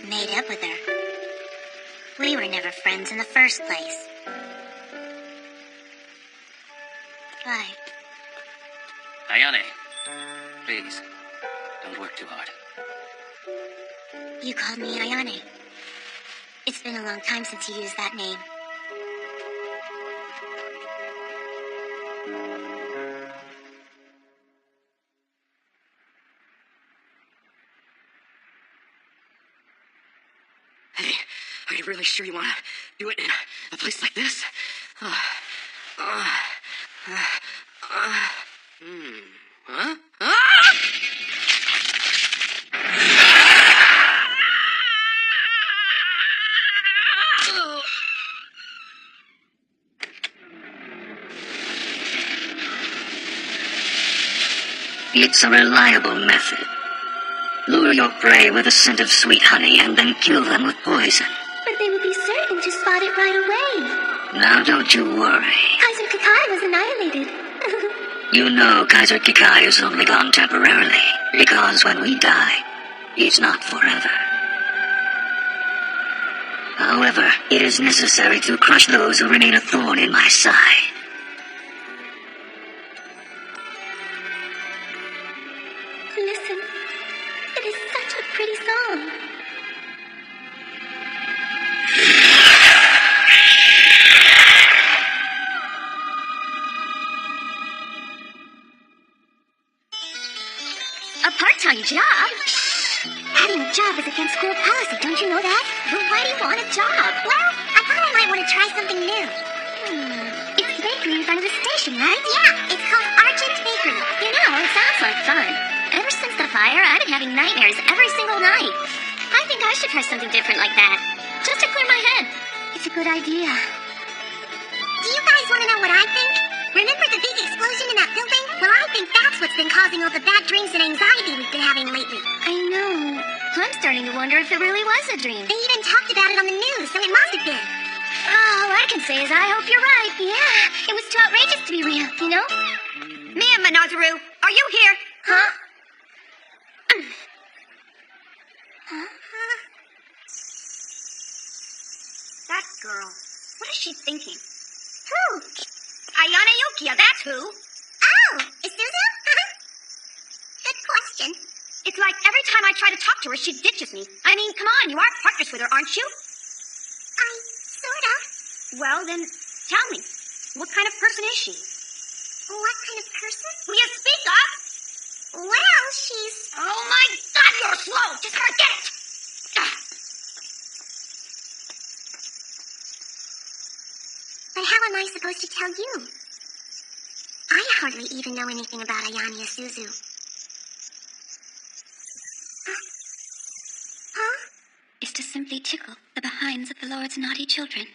Made up with her? We were never friends in the first place. Why? Ayane, please, don't work too hard. You called me Ayane. It's been a long time since you used that name. Hey, are you really sure you want to do it in a place like this? Huh? It's a reliable method. Lure your prey with a scent of sweet honey and then kill them with poison. But they would be certain to spot it right away. Now don't you worry. Kaiser Kakai was annihilated. You know Kaiser Kikai is only gone temporarily, because when we die, it's not forever. However, it is necessary to crush those who remain a thorn in my side. Listen, it is such a pretty song. A part-time job? Having a job is against school policy, don't you know that? But why do you want a job? Well, I thought I might want to try something new. It's the bakery in front of the station, right? Yeah, it's called Argent Bakery. You know, it sounds like fun. Ever since the fire, I've been having nightmares every single night. I think I should try something different like that, just to clear my head. It's a good idea. Do you guys want to know what I think? Remember the big explosion in that building? Well, I think that's what's been causing all the bad dreams and anxiety we've been having lately. I know. I'm starting to wonder if it really was a dream. They even talked about it on the news, so it must have been. All I can say is I hope you're right. Yeah, it was too outrageous to be real, you know? Miyu Manazaru, are you here? Huh? That girl. What is she thinking? Who? Ayane Yukiya, that's who. Oh, Isuzu? Good like every time I try to talk to her, she ditches me. I mean, come on, you are partners with her, aren't you? Sort of. Well, then, tell me, what kind of person is she? What kind of person? Will you speak up? Well, she's... Oh my God, you're slow! Just forget it! But how am I supposed to tell you? I hardly even know anything about Ayane Isuzu. Huh? Is to simply tickle the behinds of the Lord's naughty children.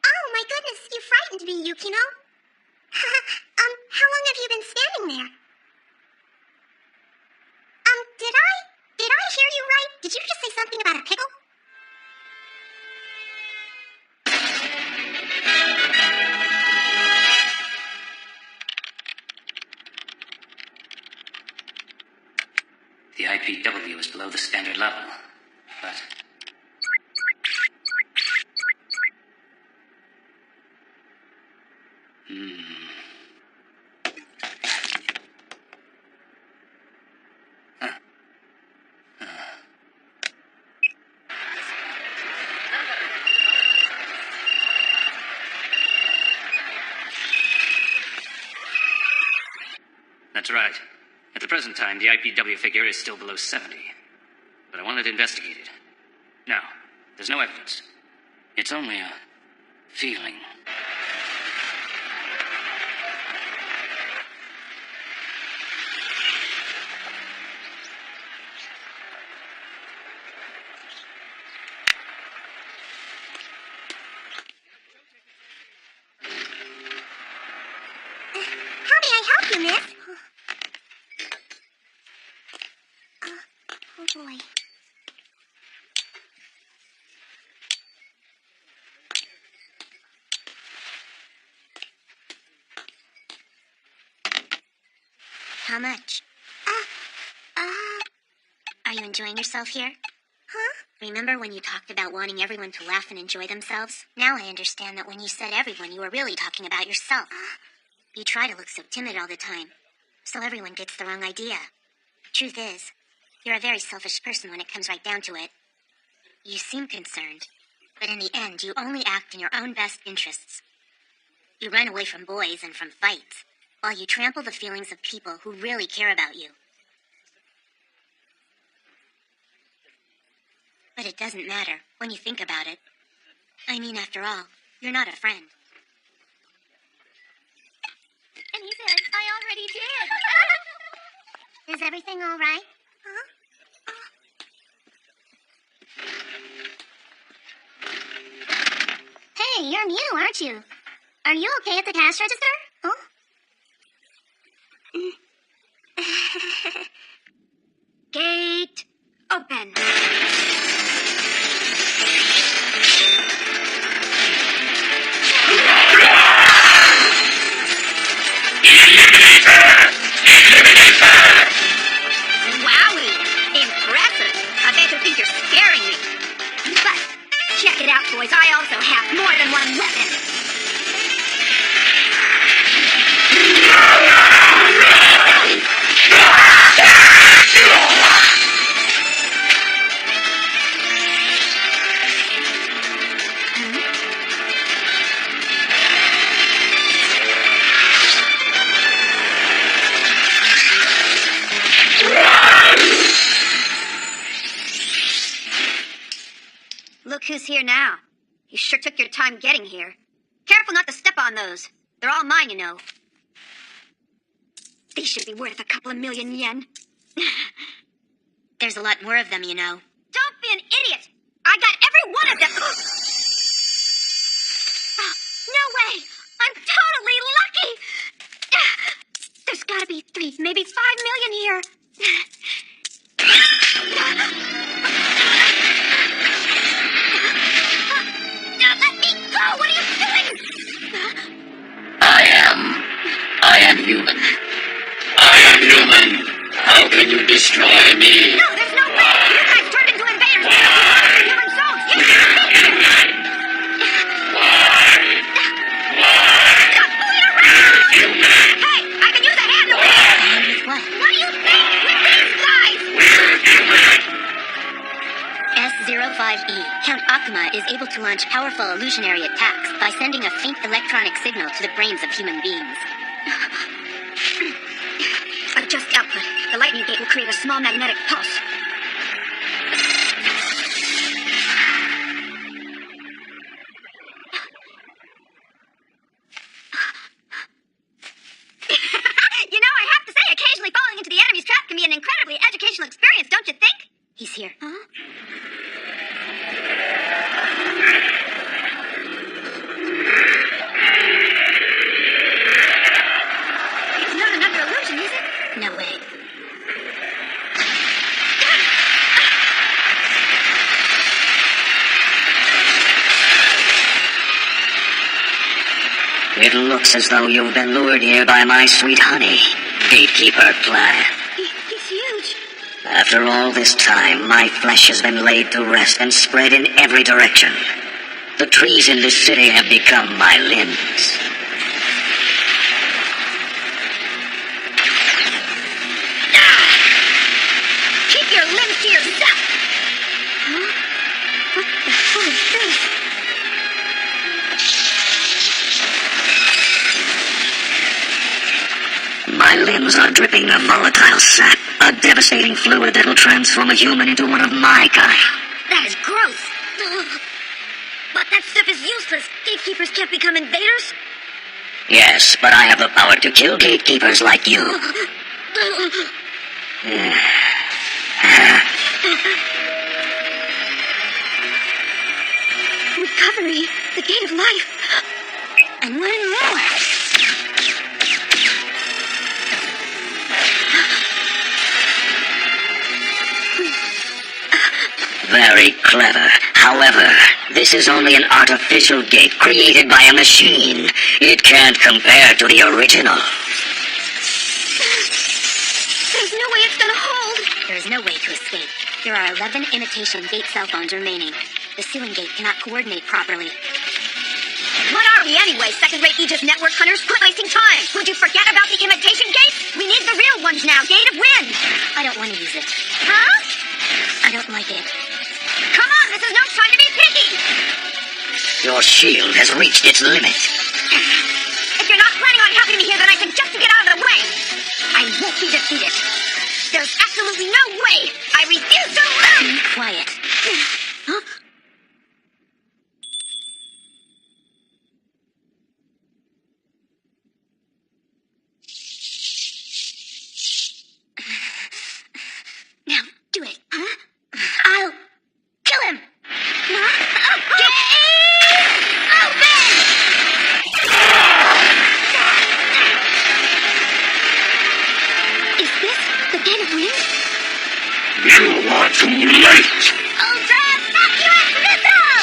Oh my goodness, you frightened me, Yukino. How long have you been standing there? Did I hear you right? Did you just say something about a pickle? The IPW is below the standard level, but... That's right. At the present time, the IPW figure is still below 70. But I wanted investigated. No, there's no evidence. It's only a feeling. How may I help you, miss? Oh boy. How much? Are you enjoying yourself here? Huh? Remember when you talked about wanting everyone to laugh and enjoy themselves? Now I understand that when you said everyone, you were really talking about yourself. You try to look so timid all the time, so everyone gets the wrong idea. Truth is, you're a very selfish person when it comes right down to it. You seem concerned, but in the end, you only act in your own best interests. You run away from boys and from fights, while you trample the feelings of people who really care about you. But it doesn't matter when you think about it. I mean, after all, you're not a friend. And he said, I already did. Is everything all right? Huh? Hey, you're new, aren't you? Are you okay at the cash register? Huh? Gate open. Wowie! Impressive. I bet you think you're scaring me. But check it out, boys. I also have more than one weapon. Look who's here now. You sure took your time getting here. Careful not to step on those. They're all mine, you know. These should be worth a couple of million yen. There's a lot more of them, you know. Don't be an idiot! I got every one of them! Oh, no way! I'm totally lucky! There's gotta be 3, maybe 5 million here. Let me go! What are you doing? I am human. I am human. How can you destroy me? No, there's no way! You guys turned into invaders! Human souls! You Stop fooling around! Hey, I can use a hand to wheel! With what? 5E, Count Akuma is able to launch powerful illusionary attacks by sending a faint electronic signal to the brains of human beings. Adjust output. The lightning gate will create a small magnetic pulse. You know, I have to say, occasionally falling into the enemy's trap can be an incredibly educational experience, don't you think? He's here. Huh? It's not another illusion, is it? No way. It looks as though you've been lured here by my sweet honey, Gatekeeper Clan. He's huge. After all this time, my flesh has been laid to rest and spread in every direction. The trees in this city have become my limbs. Keep your limbs to yourself! Huh? What the hell is this? My limbs are dripping a volatile sap, a devastating fluid that'll transform a human into one of my kind. That is gross. But that stuff is useless. Gatekeepers can't become invaders. Yes, but I have the power to kill gatekeepers like you. Recovery, the gate of life. And one more. Very clever. However, this is only an artificial gate created by a machine. It can't compare to the original. There's no way it's gonna hold. There is no way to escape. There are 11 imitation gate cell phones remaining. The ceiling gate cannot coordinate properly. What are we anyway, second-rate Aegis network hunters? Quit wasting time. Would you forget about the imitation gate? We need the real ones now. Gate of Wind. I don't want to use it. Huh? I don't like it. Come on, this is no time to be picky. Your shield has reached its limit. If you're not planning on helping me here, then I suggest you get out of the way. I won't be defeated. There's absolutely no way. I refuse to lose. Be quiet. Huh? Now, do it. Huh? I'll kill him. Is this the gate of wind? You are too late! Ultra vacuous missile!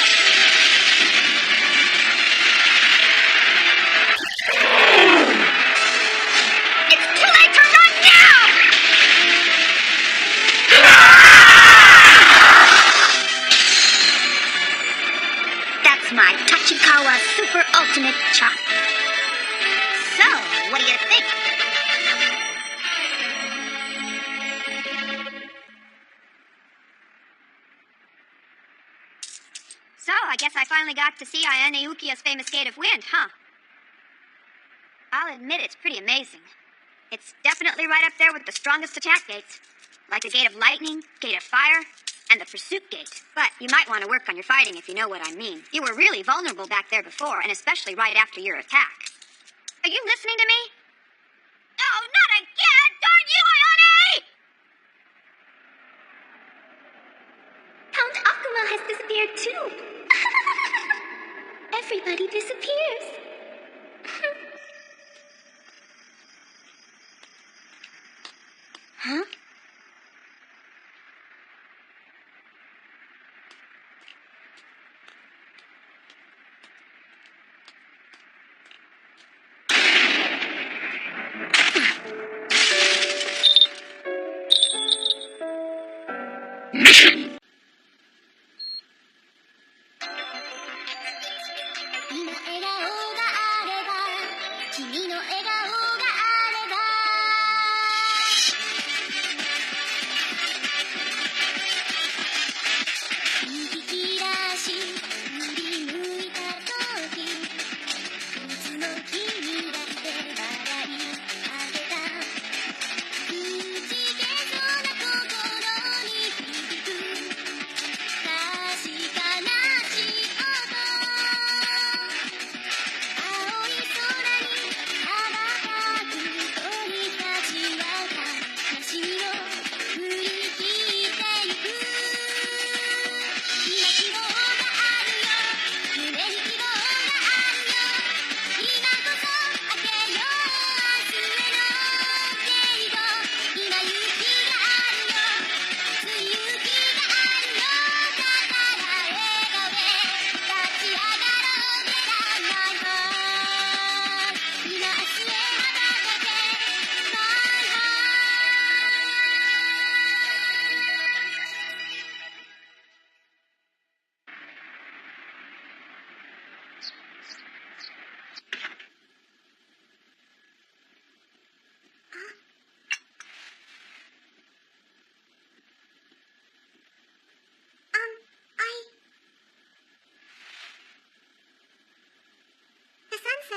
It's too late to run now! That's my Tachikawa Super Ultimate Chop. So, what do you think? So, I guess I finally got to see Ayane Ukiya's famous Gate of Wind, huh? I'll admit it's pretty amazing. It's definitely right up there with the strongest attack gates. Like the Gate of Lightning, Gate of Fire, and the Pursuit Gate. But you might want to work on your fighting if you know what I mean. You were really vulnerable back there before, and especially right after your attack. Are you listening to me? Oh, not again! Darn you, Ayane! Count Akuma has disappeared too. Everybody disappears. Huh? Mission. 今笑顔があれば君の笑顔があれば右手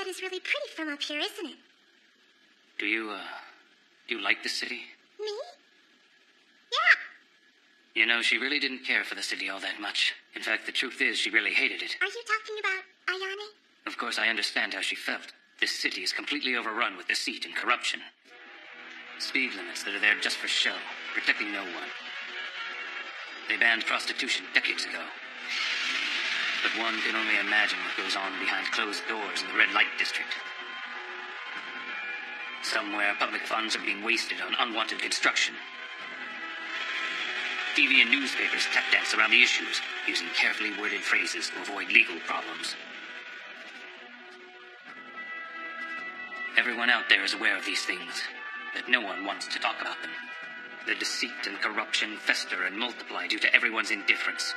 outside is really pretty from up here, isn't it? Do you like the city? Me? Yeah. You know, she really didn't care for the city all that much. In fact, the truth is, she really hated it. Are you talking about Ayane? Of course, I understand how she felt. This city is completely overrun with deceit and corruption. Speed limits that are there just for show, protecting no one. They banned prostitution decades ago. But one can only imagine what goes on behind closed doors in the red light district. Somewhere, public funds are being wasted on unwanted construction. TV and newspapers tap dance around the issues, using carefully worded phrases to avoid legal problems. Everyone out there is aware of these things, but no one wants to talk about them. The deceit and corruption fester and multiply due to everyone's indifference.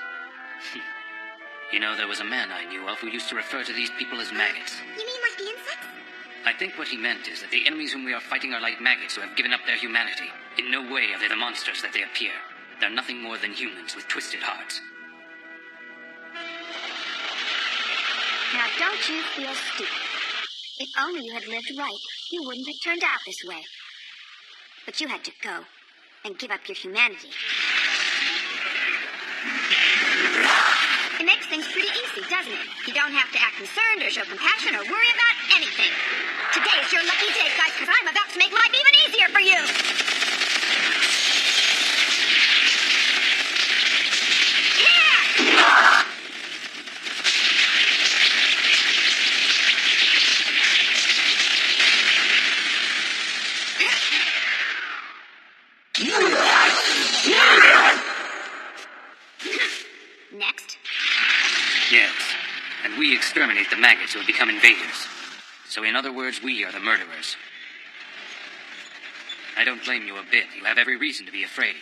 You know, there was a man I knew of who used to refer to these people as maggots. You mean like the insects? I think what he meant is that the enemies whom we are fighting are like maggots who have given up their humanity. In no way are they the monsters that they appear. They're nothing more than humans with twisted hearts. Now, don't you feel stupid? If only you had lived right, you wouldn't have turned out this way. But you had to go and give up your humanity. It makes things pretty easy, doesn't it? You don't have to act concerned or show compassion or worry about anything. Today is your lucky day, guys, because I'm about to make life even easier for you. Next. Yes, and we exterminate the maggots who have become invaders. So in other words, we are the murderers. I don't blame you a bit. You have every reason to be afraid.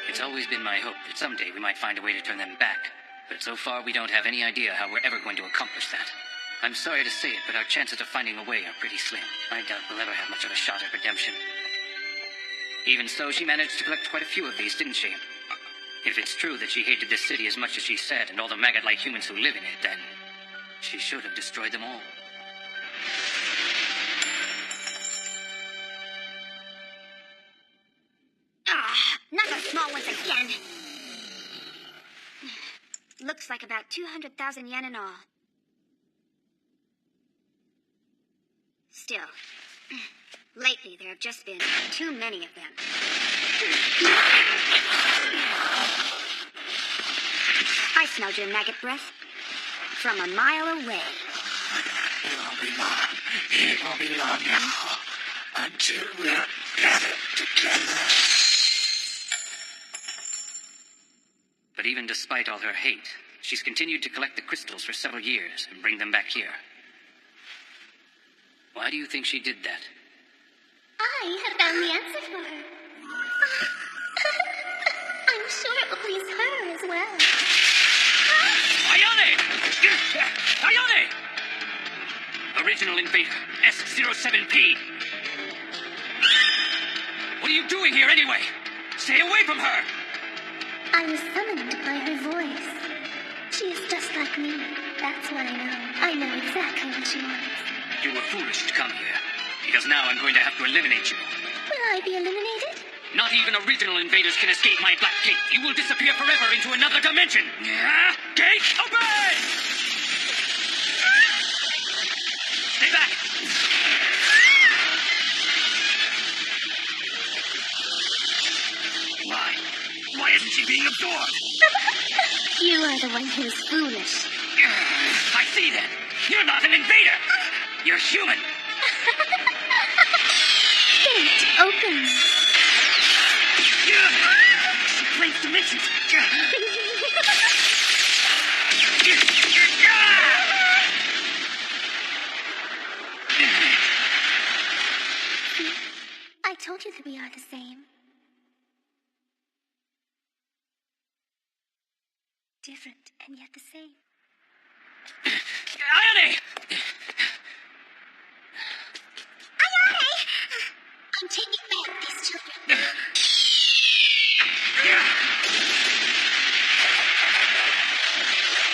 It's always been my hope that someday we might find a way to turn them back. But so far, we don't have any idea how we're ever going to accomplish that. I'm sorry to say it, but our chances of finding a way are pretty slim. I doubt we'll ever have much of a shot at redemption. Even so, she managed to collect quite a few of these, didn't she? If it's true that she hated this city as much as she said, and all the maggot-like humans who live in it, then she should have destroyed them all. Not the small ones again. Looks like about 200,000 yen in all. Still, lately there have just been too many of them. I smelled your maggot breath from a mile away. It won't be long. It won't be long now until we're gathered together. But even despite all her hate, she's continued to collect the crystals for several years and bring them back here. Why do you think she did that? I have found the answer for her. I'm sure it will please her as well. Ayane! Ayane! Original invader, S07P. What are you doing here anyway? Stay away from her! I was summoned by her voice. She is just like me. That's what I know. I know exactly what she wants. You were foolish to come here, because now I'm going to have to eliminate you. Will I be eliminated? Not even original invaders can escape my black gate. You will disappear forever into another dimension. Gate open! Stay back! Why isn't she being absorbed? You are the one who's foolish. I see then. You're not an invader. You're human. Gate open. She claims dimensions. I told you that we are the same. Different and yet the same. Ayane! I'm taking back these children.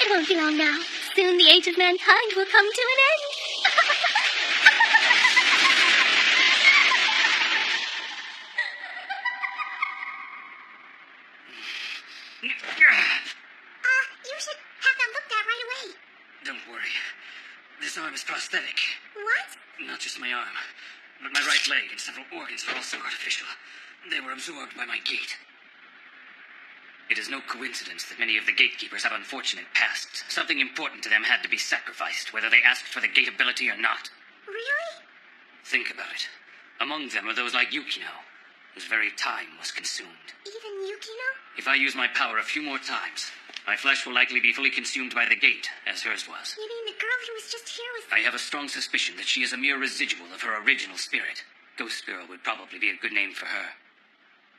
It won't be long now. Soon the age of mankind will come to an end. You should have that looked at right away. Don't worry. This arm is prosthetic. What? Not just my arm, but my right leg and several organs are also artificial. They were absorbed by my gate. It is no coincidence that many of the gatekeepers have unfortunate pasts. Something important to them had to be sacrificed, whether they asked for the gate ability or not. Really? Think about it. Among them are those like Yukino, whose very time was consumed. Even Yukino? If I use my power a few more times, my flesh will likely be fully consumed by the gate, as hers was. You mean the girl who was just here was... I have a strong suspicion that she is a mere residual of her original spirit. Ghost Girl would probably be a good name for her.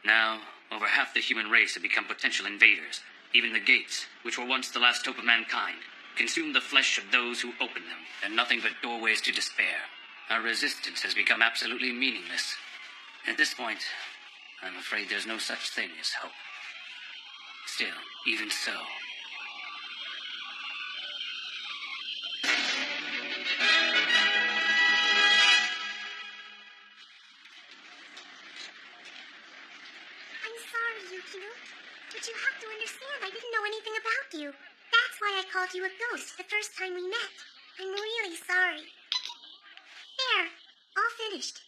Now, over half the human race have become potential invaders. Even the gates, which were once the last hope of mankind, consume the flesh of those who open them, and nothing but doorways to despair. Our resistance has become absolutely meaningless. At this point, I'm afraid there's no such thing as hope. Still, even so... Yukino, but you have to understand I didn't know anything about you. That's why I called you a ghost the first time we met. I'm really sorry. There, all finished.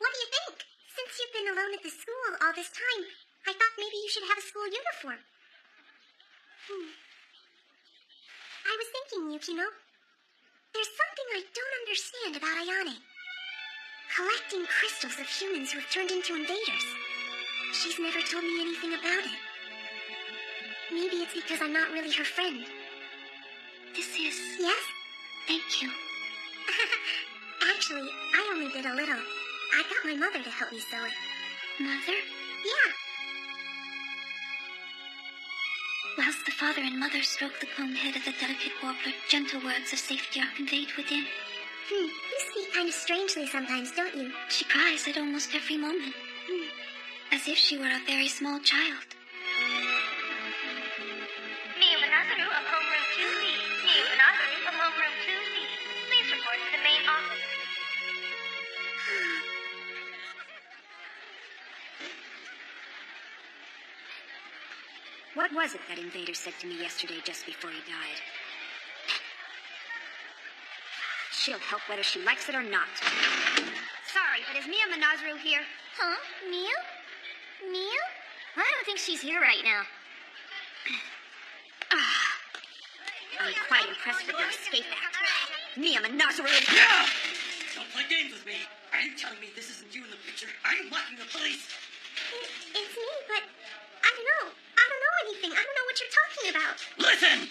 What do you think? Since you've been alone at the school all this time, I thought maybe you should have a school uniform. I was thinking, Yukino, there's something I don't understand about Ayane. Collecting crystals of humans who have turned into invaders. She's never told me anything about it. Maybe it's because I'm not really her friend. This is... Yes? Thank you. Actually, I only did a little. I got my mother to help me sew it. Mother? Yeah. Whilst the father and mother stroke the combed head of the delicate warbler, gentle words of safety are conveyed within. You speak kind of strangely sometimes, don't you? She cries at almost every moment. As if she were a very small child. Miyu Manasaru of Homeroom 2C. Miyu Manasaru of Homeroom 2C. Please report to the main office. What was it that invader said to me yesterday just before he died? She'll help whether she likes it or not. Sorry, but is Miyu Manasaru here? Huh? Miyu? Miyu? I don't think she's here right now. I'm quite impressed with your escape act. Miyu Manasaru! Yeah! Don't play games with me. Are you telling me this isn't you in the picture? Are you mocking the police? It's me, but I don't know. I don't know anything. I don't know what you're talking about. Listen!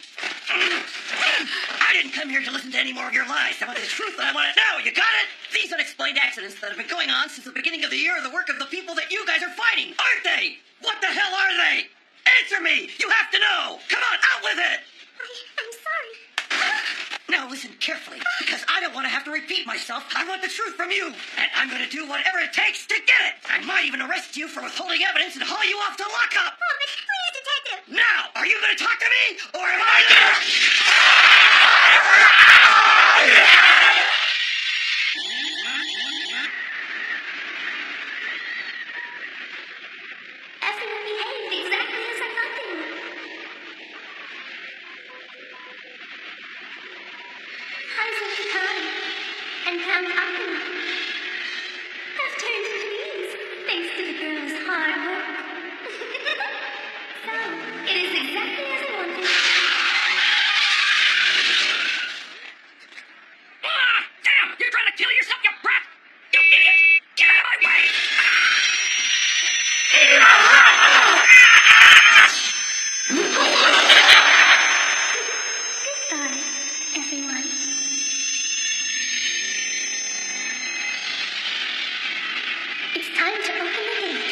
I didn't come here to listen to any more of your lies. I want the truth and I want it now. You got it? These unexplained accidents that have been going on since the beginning of the year are the work of the people that you guys are fighting, aren't they? What the hell are they? Answer me! You have to know! Come on, out with it! I'm sorry. Now listen carefully, because I don't want to have to repeat myself. I want the truth from you, and I'm going to do whatever it takes to get it. I might even arrest you for withholding evidence and haul you off to lockup. Oh, but please, detective. Now, are you going to talk to me, or am I going to... Everyone behaved exactly as I thought they would. Eyes of the time and Count Akuma have turned into these, thanks to the girl's hard work. So, it is exactly as I wanted. Ah, damn! You're trying to kill yourself, you brat! You idiot! Get out of my way! Goodbye, everyone. It's time to open the gate.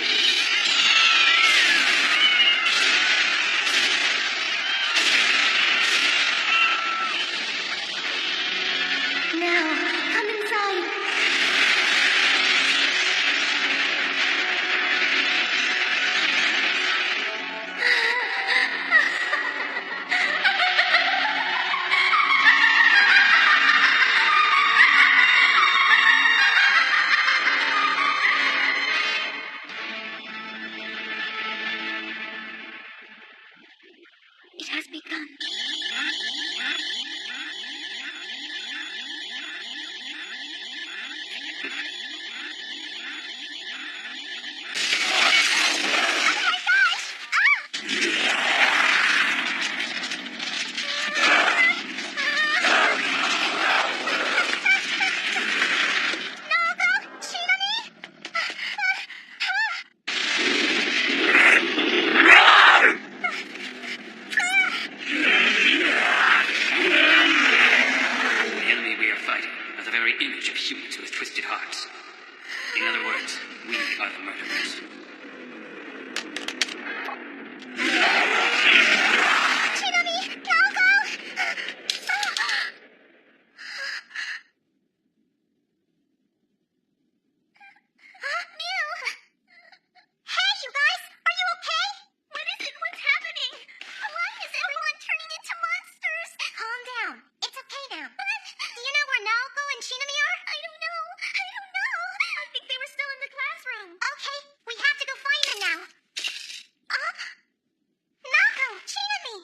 It has begun. The enemy we are fighting are the very image of humans with twisted hearts. In other words, we are the murderers. Hey, you guys! Are you okay? What is it? What's happening? Why is everyone turning into monsters? Calm down. It's okay now. Do you know where Naoko and Shinami are? I don't know. I think they were still in the classroom. Okay, we have to go find them now. Naoko, Shinami!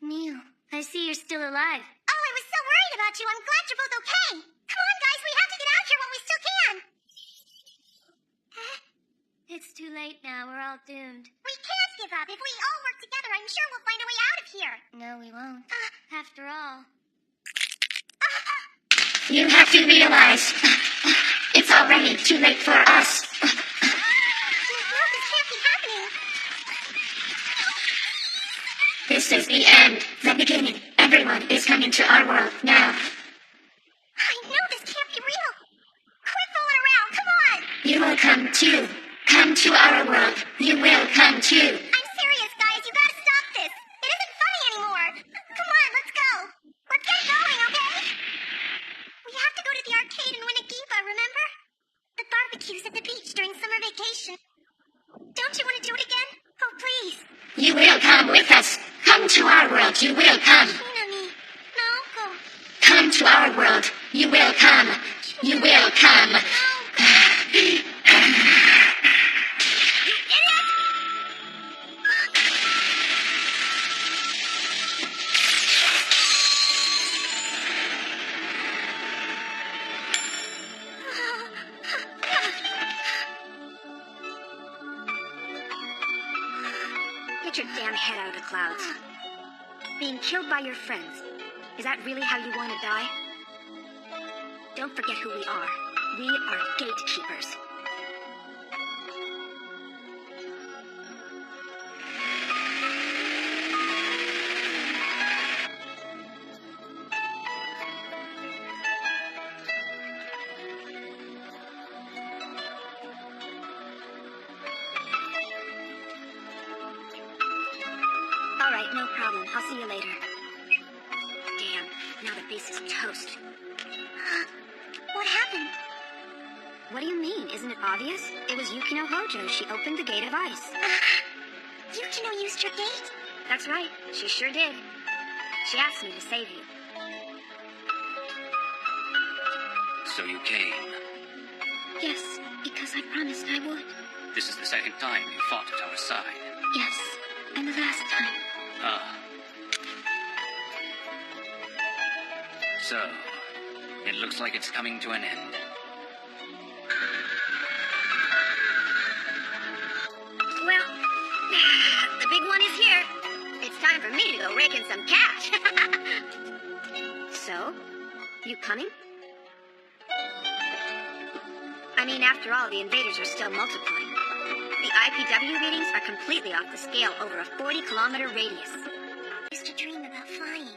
Neil, I see you're still alive. Oh, I was so worried about you. I'm glad you're both okay. Come on, guys. We have to get out here while we still can. It's too late now. We're all doomed. We can't give up. If we all work together, I'm sure we'll find a way out of here. No, we won't. After all. You have to realize it's already too late for us. No, this can't be happening. This is the end, the beginning. Everyone is coming to our world now. I know this can't be real. Quit fooling around. Come on. You will come too. Come to our world. You will come too. I'm serious, guys. You gotta stop this. It isn't funny anymore. Come on, let's go. Let's get going, okay? We have to go to the arcade and win a Giba, remember? The barbecues at the beach during summer vacation. Don't you want to do it again? Oh, please. You will come with us. Come to our world. You will come. Shinami. Naoko. Come to our world. You will come. You will come. Get your damn head out of the clouds. Being killed by your friends. Is that really how you want to die? Don't forget who we are. We are gatekeepers. All right, no problem. I'll see you later. Damn, now the base is toast. What happened? What do you mean? Isn't it obvious? It was Yukino Hojo. She opened the gate of ice. Yukino used your gate? That's right. She sure did. She asked me to save you. So you came. Yes, because I promised I would. This is the second time you fought at our side. Yes, and the last time. Ah. So, it looks like it's coming to an end. Well, the big one is here. It's time for me to go rake in some cash. So, you coming? I mean, after all, the invaders are still multiplying. The IPW readings are completely off the scale over a 40-kilometer radius. I used to dream about flying.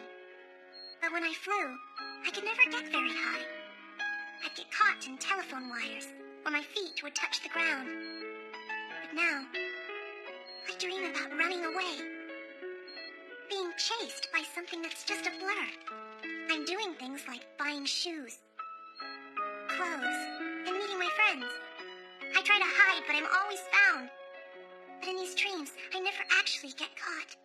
But when I flew, I could never get very high. I'd get caught in telephone wires, or my feet would touch the ground. But now, I dream about running away. Being chased by something that's just a blur. I'm doing things like buying shoes, clothes, and meeting my friends. I try to hide, but I'm always found. But in these dreams, I never actually get caught.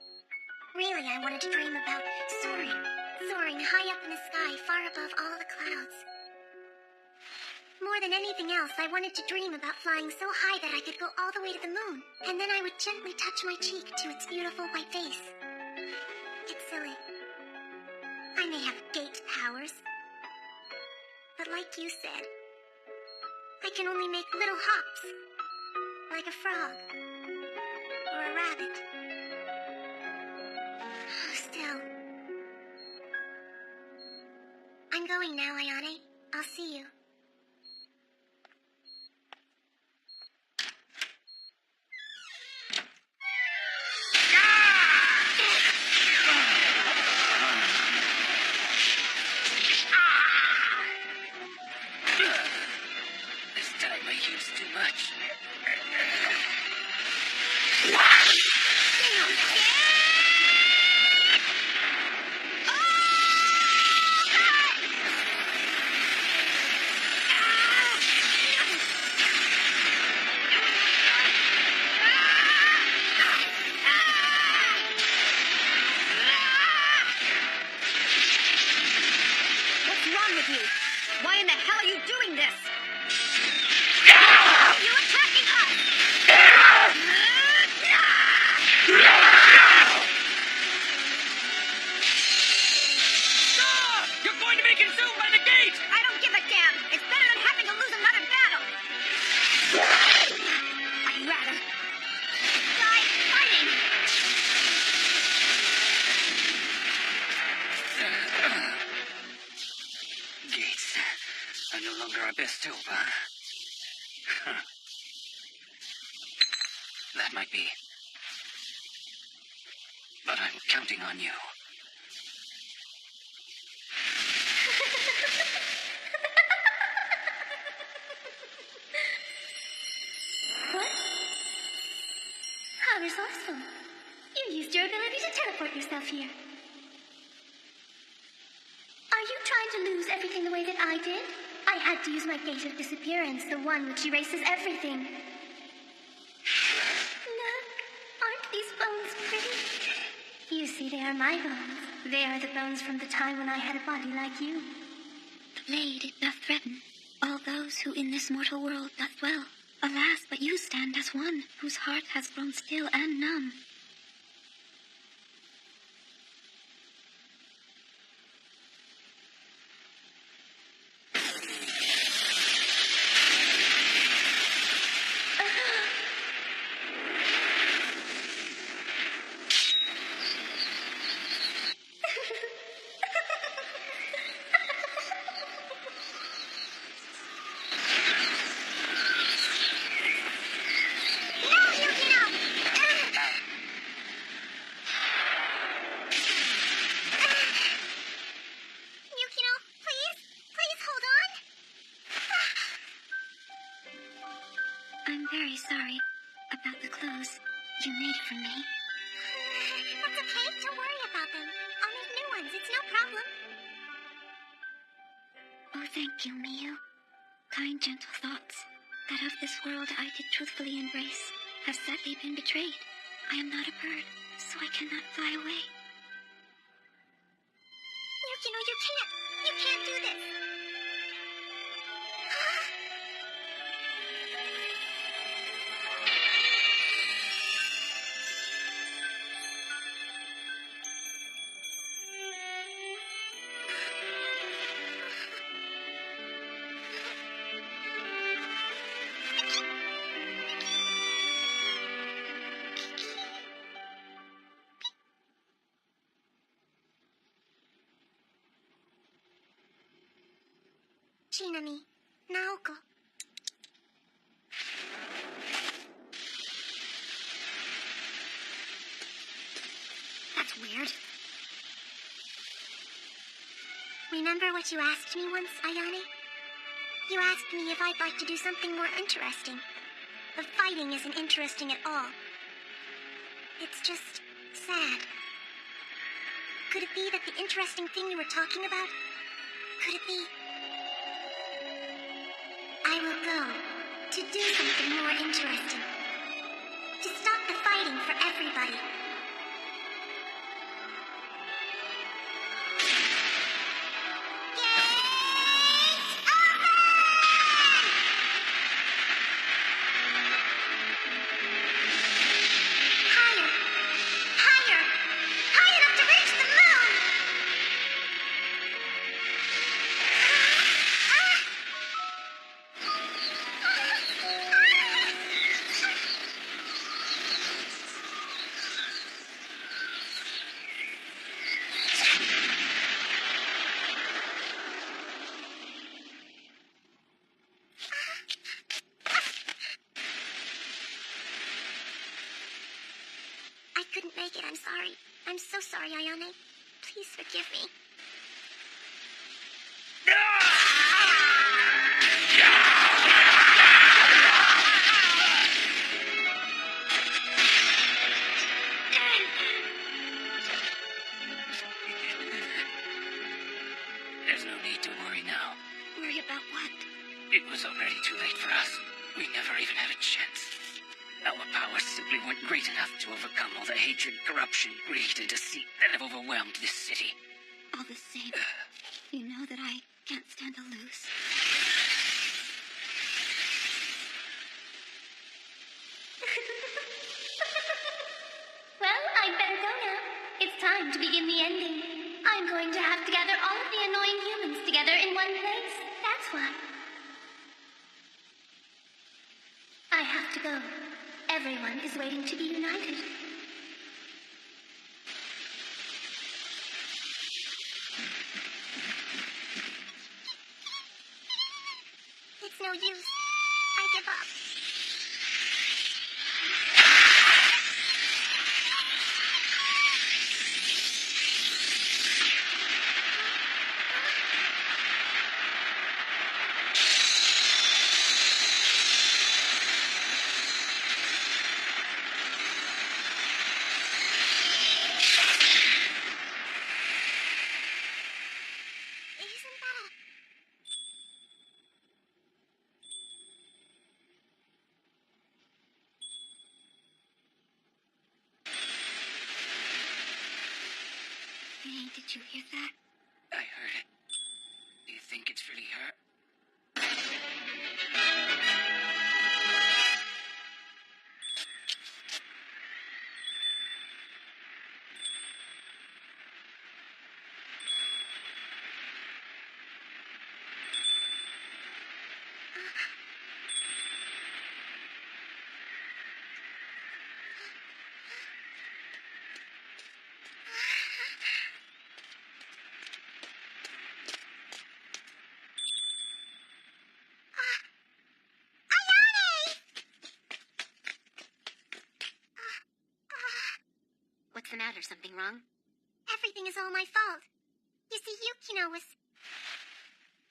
Really, I wanted to dream about soaring high up in the sky, far above all the clouds. More than anything else, I wanted to dream about flying so high that I could go all the way to the moon, and then I would gently touch my cheek to its beautiful white face. It's silly. I may have gate powers. But like you said, I can only make little hops. Like a frog. Or a rabbit. Still. I'm going now, Ayane. I'll see you. This time I used too much. What's wrong with you? Why in the hell are you doing this? Are you attacking us? Stop! You're going to be consumed by the gate! I don't give a damn. It's better than having to lose another battle. I'd rather die fighting. Gates are no longer our best hope, huh? That might be. But I'm counting on you. What? How resourceful. You used your ability to teleport yourself here. Are you trying to lose everything the way that I did? I had to use my gate of disappearance, the one which erases everything. Look, aren't these bones pretty? You see, they are my bones. They are the bones from the time when I had a body like you. The blade it doth threaten all those who in this mortal world doth dwell. Alas, but you stand as one whose heart has grown still and numb. Yukino, please? Please hold on. I'm very sorry about the clothes you made for me. That's okay. Don't worry about them. I'll make new ones. It's no problem. Oh, thank you, Miyu. Kind, gentle thoughts that of this world I did truthfully embrace have sadly been betrayed. I am not a bird, so I cannot fly away. Yukino, you can't. You can't do this. Shinami, Naoko. That's weird. Remember what you asked me once, Ayane? You asked me if I'd like to do something more interesting. The fighting isn't interesting at all. It's just sad. Could it be that the interesting thing you were talking about? Could it be? I will go to do something more interesting. To stop the fighting for everybody. Higher! Higher! High enough to reach the I couldn't make it. I'm sorry. I'm so sorry, Ayane. Please forgive me. There's no need to worry now. Worry about what? It was already too late for us. We never even had a chance. Our powers simply weren't great enough to overcome all the hatred, corruption, greed, and deceit that have overwhelmed this city. All the same, you know that I can't stand to lose. Well, I'd better go now. It's time to begin the ending. I'm going to have to gather all of the annoying humans together in one place. That's why. I have to go. Everyone is waiting to be united. It's no use. I give up. Isn't that a... Hey, did you hear that? I heard it. Do you think it's really her? What's the matter? Something wrong? Everything is all my fault. You see, Yukino was...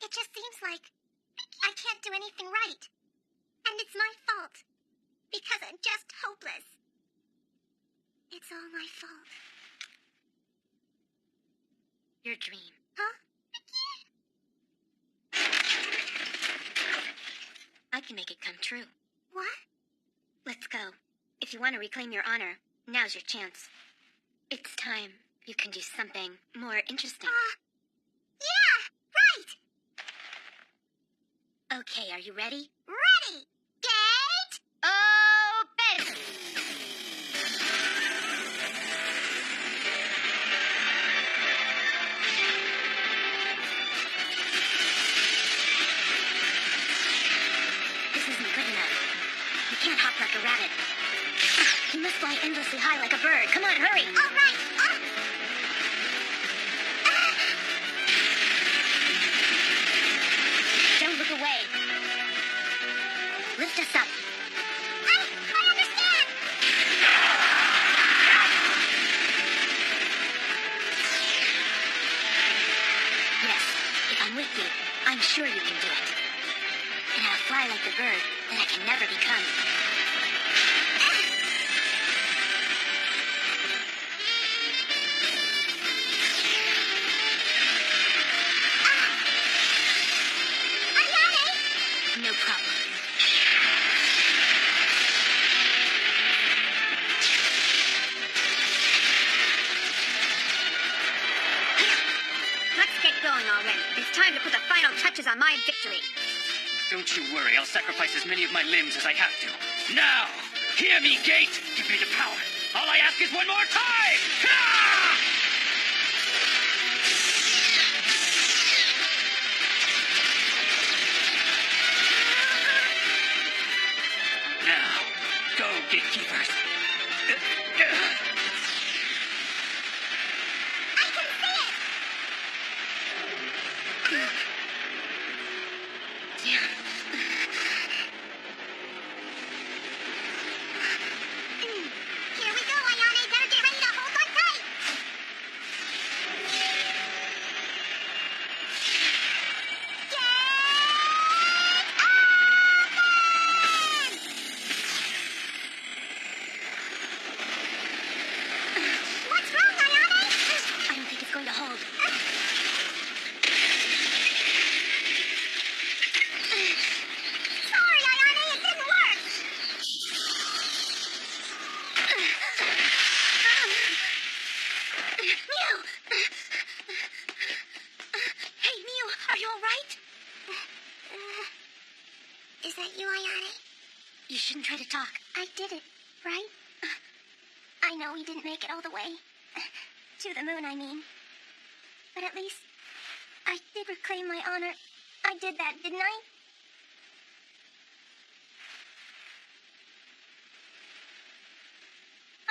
It just seems like I can't do anything right. And it's my fault. Because I'm just hopeless. It's all my fault. Your dream. Huh? I can make it come true. What? Let's go. If you want to reclaim your honor, now's your chance. It's time you can do something more interesting. Yeah, right. Okay, are you ready? Ready. Gate. Open! This isn't good enough. You can't hop like a rabbit. You must fly endlessly high like a bird. Come on, hurry! All right. Don't look away. Lift us up. I understand. Yes, if I'm with you, I'm sure you can do it. And I'll fly like the bird that I can never become. No problem. Let's get going already. It's time to put the final touches on my victory. Don't you worry, I'll sacrifice as many of my limbs as I have to. Now, hear me, Gate! Give me the power. All I ask is one more time! Ah! Now, go, gatekeepers. Here we go, Ayane. shouldn't try to talk. I did it, right? I know we didn't make it all the way. To the moon, I mean. But at least I did reclaim my honor. I did that, didn't I?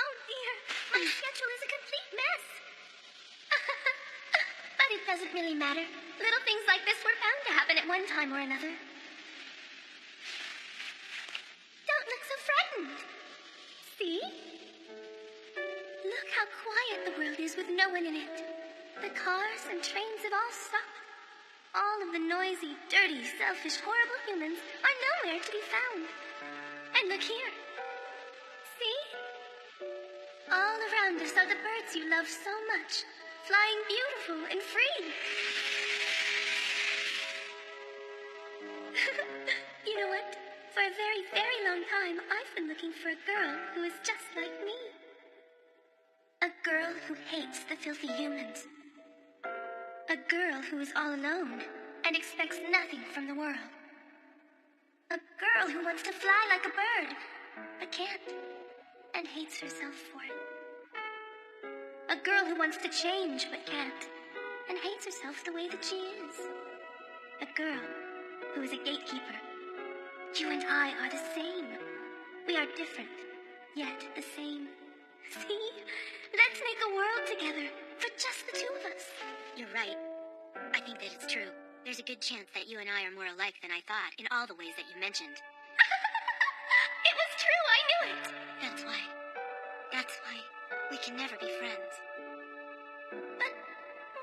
Oh dear, my schedule is a complete mess. But it doesn't really matter. Little things like this were bound to happen at one time or another. Don't look so frightened. See? Look how quiet the world is with no one in it. The cars and trains have all stopped. All of the noisy, dirty, selfish, horrible humans are nowhere to be found. And look here. See? All around us are the birds you love so much, flying beautiful and free. You know what? For a very, very long time, I've been looking for a girl who is just like me. A girl who hates the filthy humans. A girl who is all alone and expects nothing from the world. A girl who wants to fly like a bird, but can't, and hates herself for it. A girl who wants to change, but can't, and hates herself the way that she is. A girl who is a gatekeeper. You and I are the same. We are different, yet the same. See? Let's make a world together, for just the two of us. You're right. I think that it's true. There's a good chance that you and I are more alike than I thought in all the ways that you mentioned. It was true, I knew it. That's why we can never be friends. But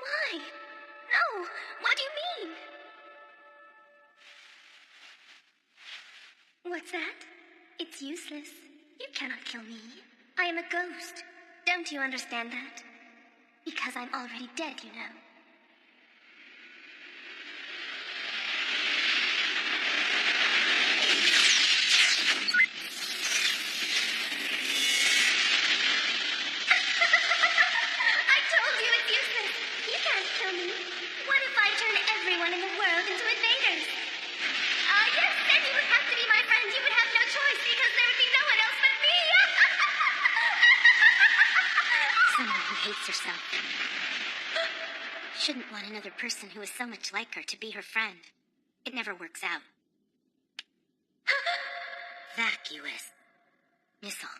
why? No, what do you mean? What's that? It's useless. You cannot kill me. I am a ghost. Don't you understand that? Because I'm already dead, you know. I told you it's useless. You can't kill me. What if I turn everyone in the world into invaders? Yes, then you would have to be my friend. You would have no choice because there would be no one else but me. Someone who hates herself shouldn't want another person who is so much like her to be her friend. It never works out. Vacuous missile.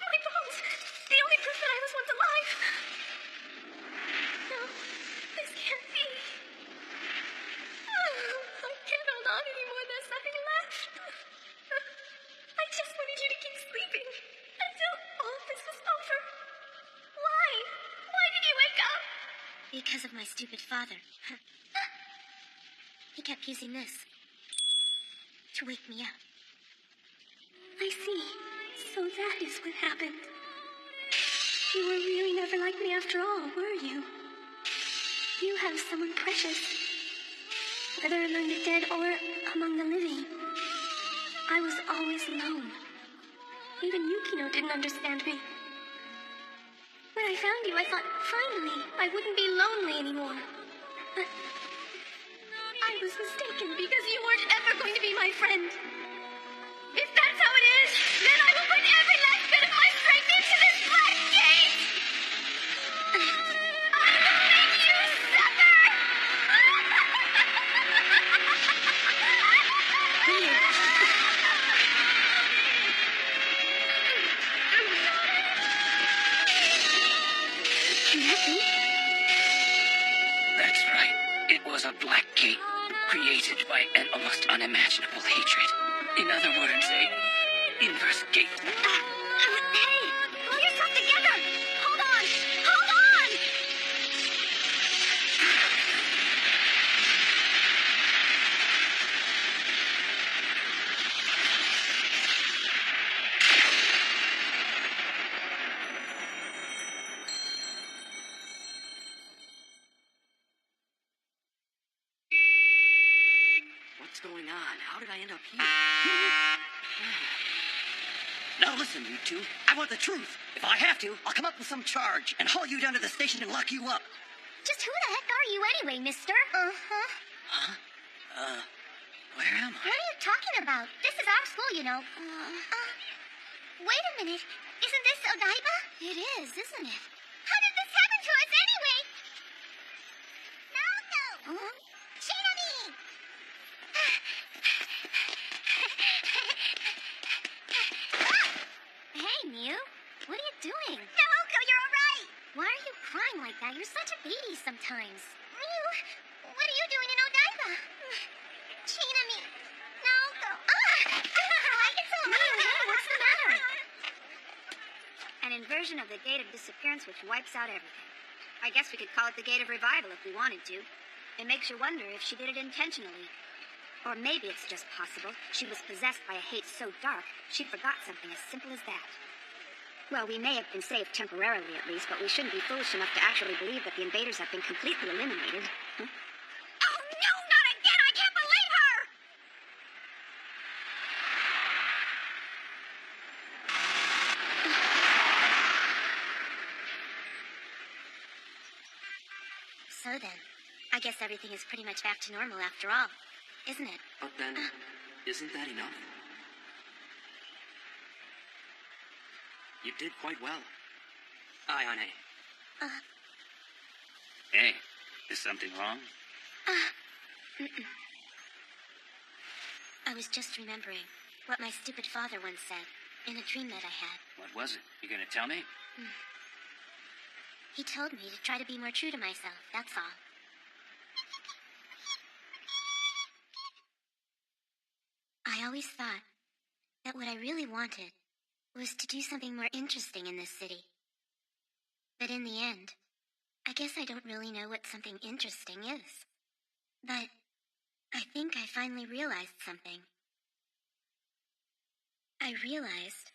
My bones. The only proof that I was once alive. No, this can't be. I can't hold on anymore. There's nothing left. I just wanted you to keep sleeping until all of this was over. Why? Why did you wake up? Because of my stupid father. He kept using this to wake me up. I see. So that is what happened. You were really never like me after all, were you? You have someone precious. Whether among the dead or among the living. I was always alone. Even Yukino didn't understand me. When I found you, I thought, finally, I wouldn't be lonely anymore. But I was mistaken because you weren't ever going to be my friend. If that's how it is, then I will put every last bit of my strength into this black gate! I will make you suffer! That's right. It was a black gate created by an almost unimaginable hatred. In other words, a inverse gate. Hey! Pull yourself together! Hold on! Hold on! going on? How did I end up here? Now listen, you two. I want the truth. If I have to, I'll come up with some charge and haul you down to the station and lock you up. Just who the heck are you anyway, mister? Huh? Where am I? What are you talking about? This is our school, you know. Wait a minute. Isn't this Odaiba? It is, isn't it? How did this happen to us anyway? No. Shinami! Hey, Mew. What are you doing? Naoko, you're all right. Why are you crying like that? You're such a baby sometimes. Mew, what are you doing in Odaiba? Shinami. Naoko. What's the matter? An inversion of the Gate of Disappearance which wipes out everything. I guess we could call it the Gate of Revival if we wanted to. It makes you wonder if she did it intentionally. Or maybe it's just possible she was possessed by a hate so dark she forgot something as simple as that. Well, we may have been saved temporarily at least, but we shouldn't be foolish enough to actually believe that the invaders have been completely eliminated. Huh? Oh, no, not again! I can't believe her! So then, I guess everything is pretty much back to normal after all, isn't it? But then, isn't that enough? You did quite well. Ayane. Hey, is something wrong? I was just remembering what my stupid father once said in a dream that I had. What was it? You gonna tell me? He told me to try to be more true to myself, that's all. I always thought that what I really wanted was to do something more interesting in this city. But in the end, I guess I don't really know what something interesting is. But I think I finally realized something. I realized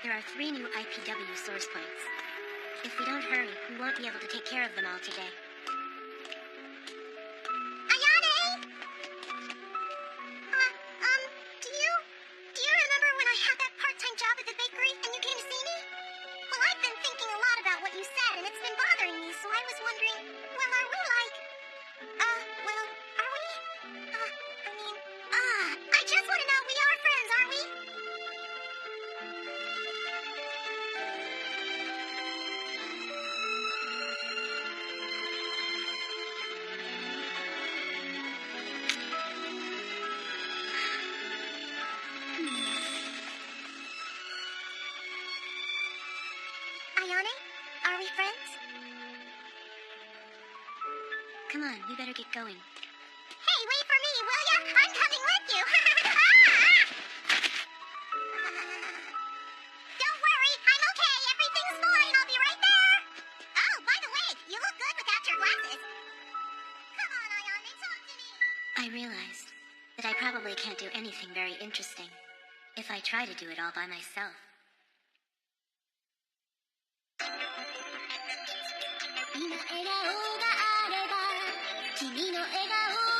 there are 3 new IPW source points. If we don't hurry, we won't be able to take care of them all today. Ayane! Do you remember when I had that part-time job at the bakery and you came to see me? Well, I've been thinking a lot about what you said and it's been bothering me, so I was wondering, well, are we like... are we? I just want to know, we are friends, aren't we? Ayane, are we friends? Come on, we better get going. Hey, wait for me, will ya? I'm coming with you. Don't worry, I'm okay. Everything's fine. I'll be right there. Oh, by the way, you look good without your glasses. Come on, Ayane, talk to me. I realized that I probably can't do anything very interesting if I try to do it all by myself. 今笑顔があれば君の笑顔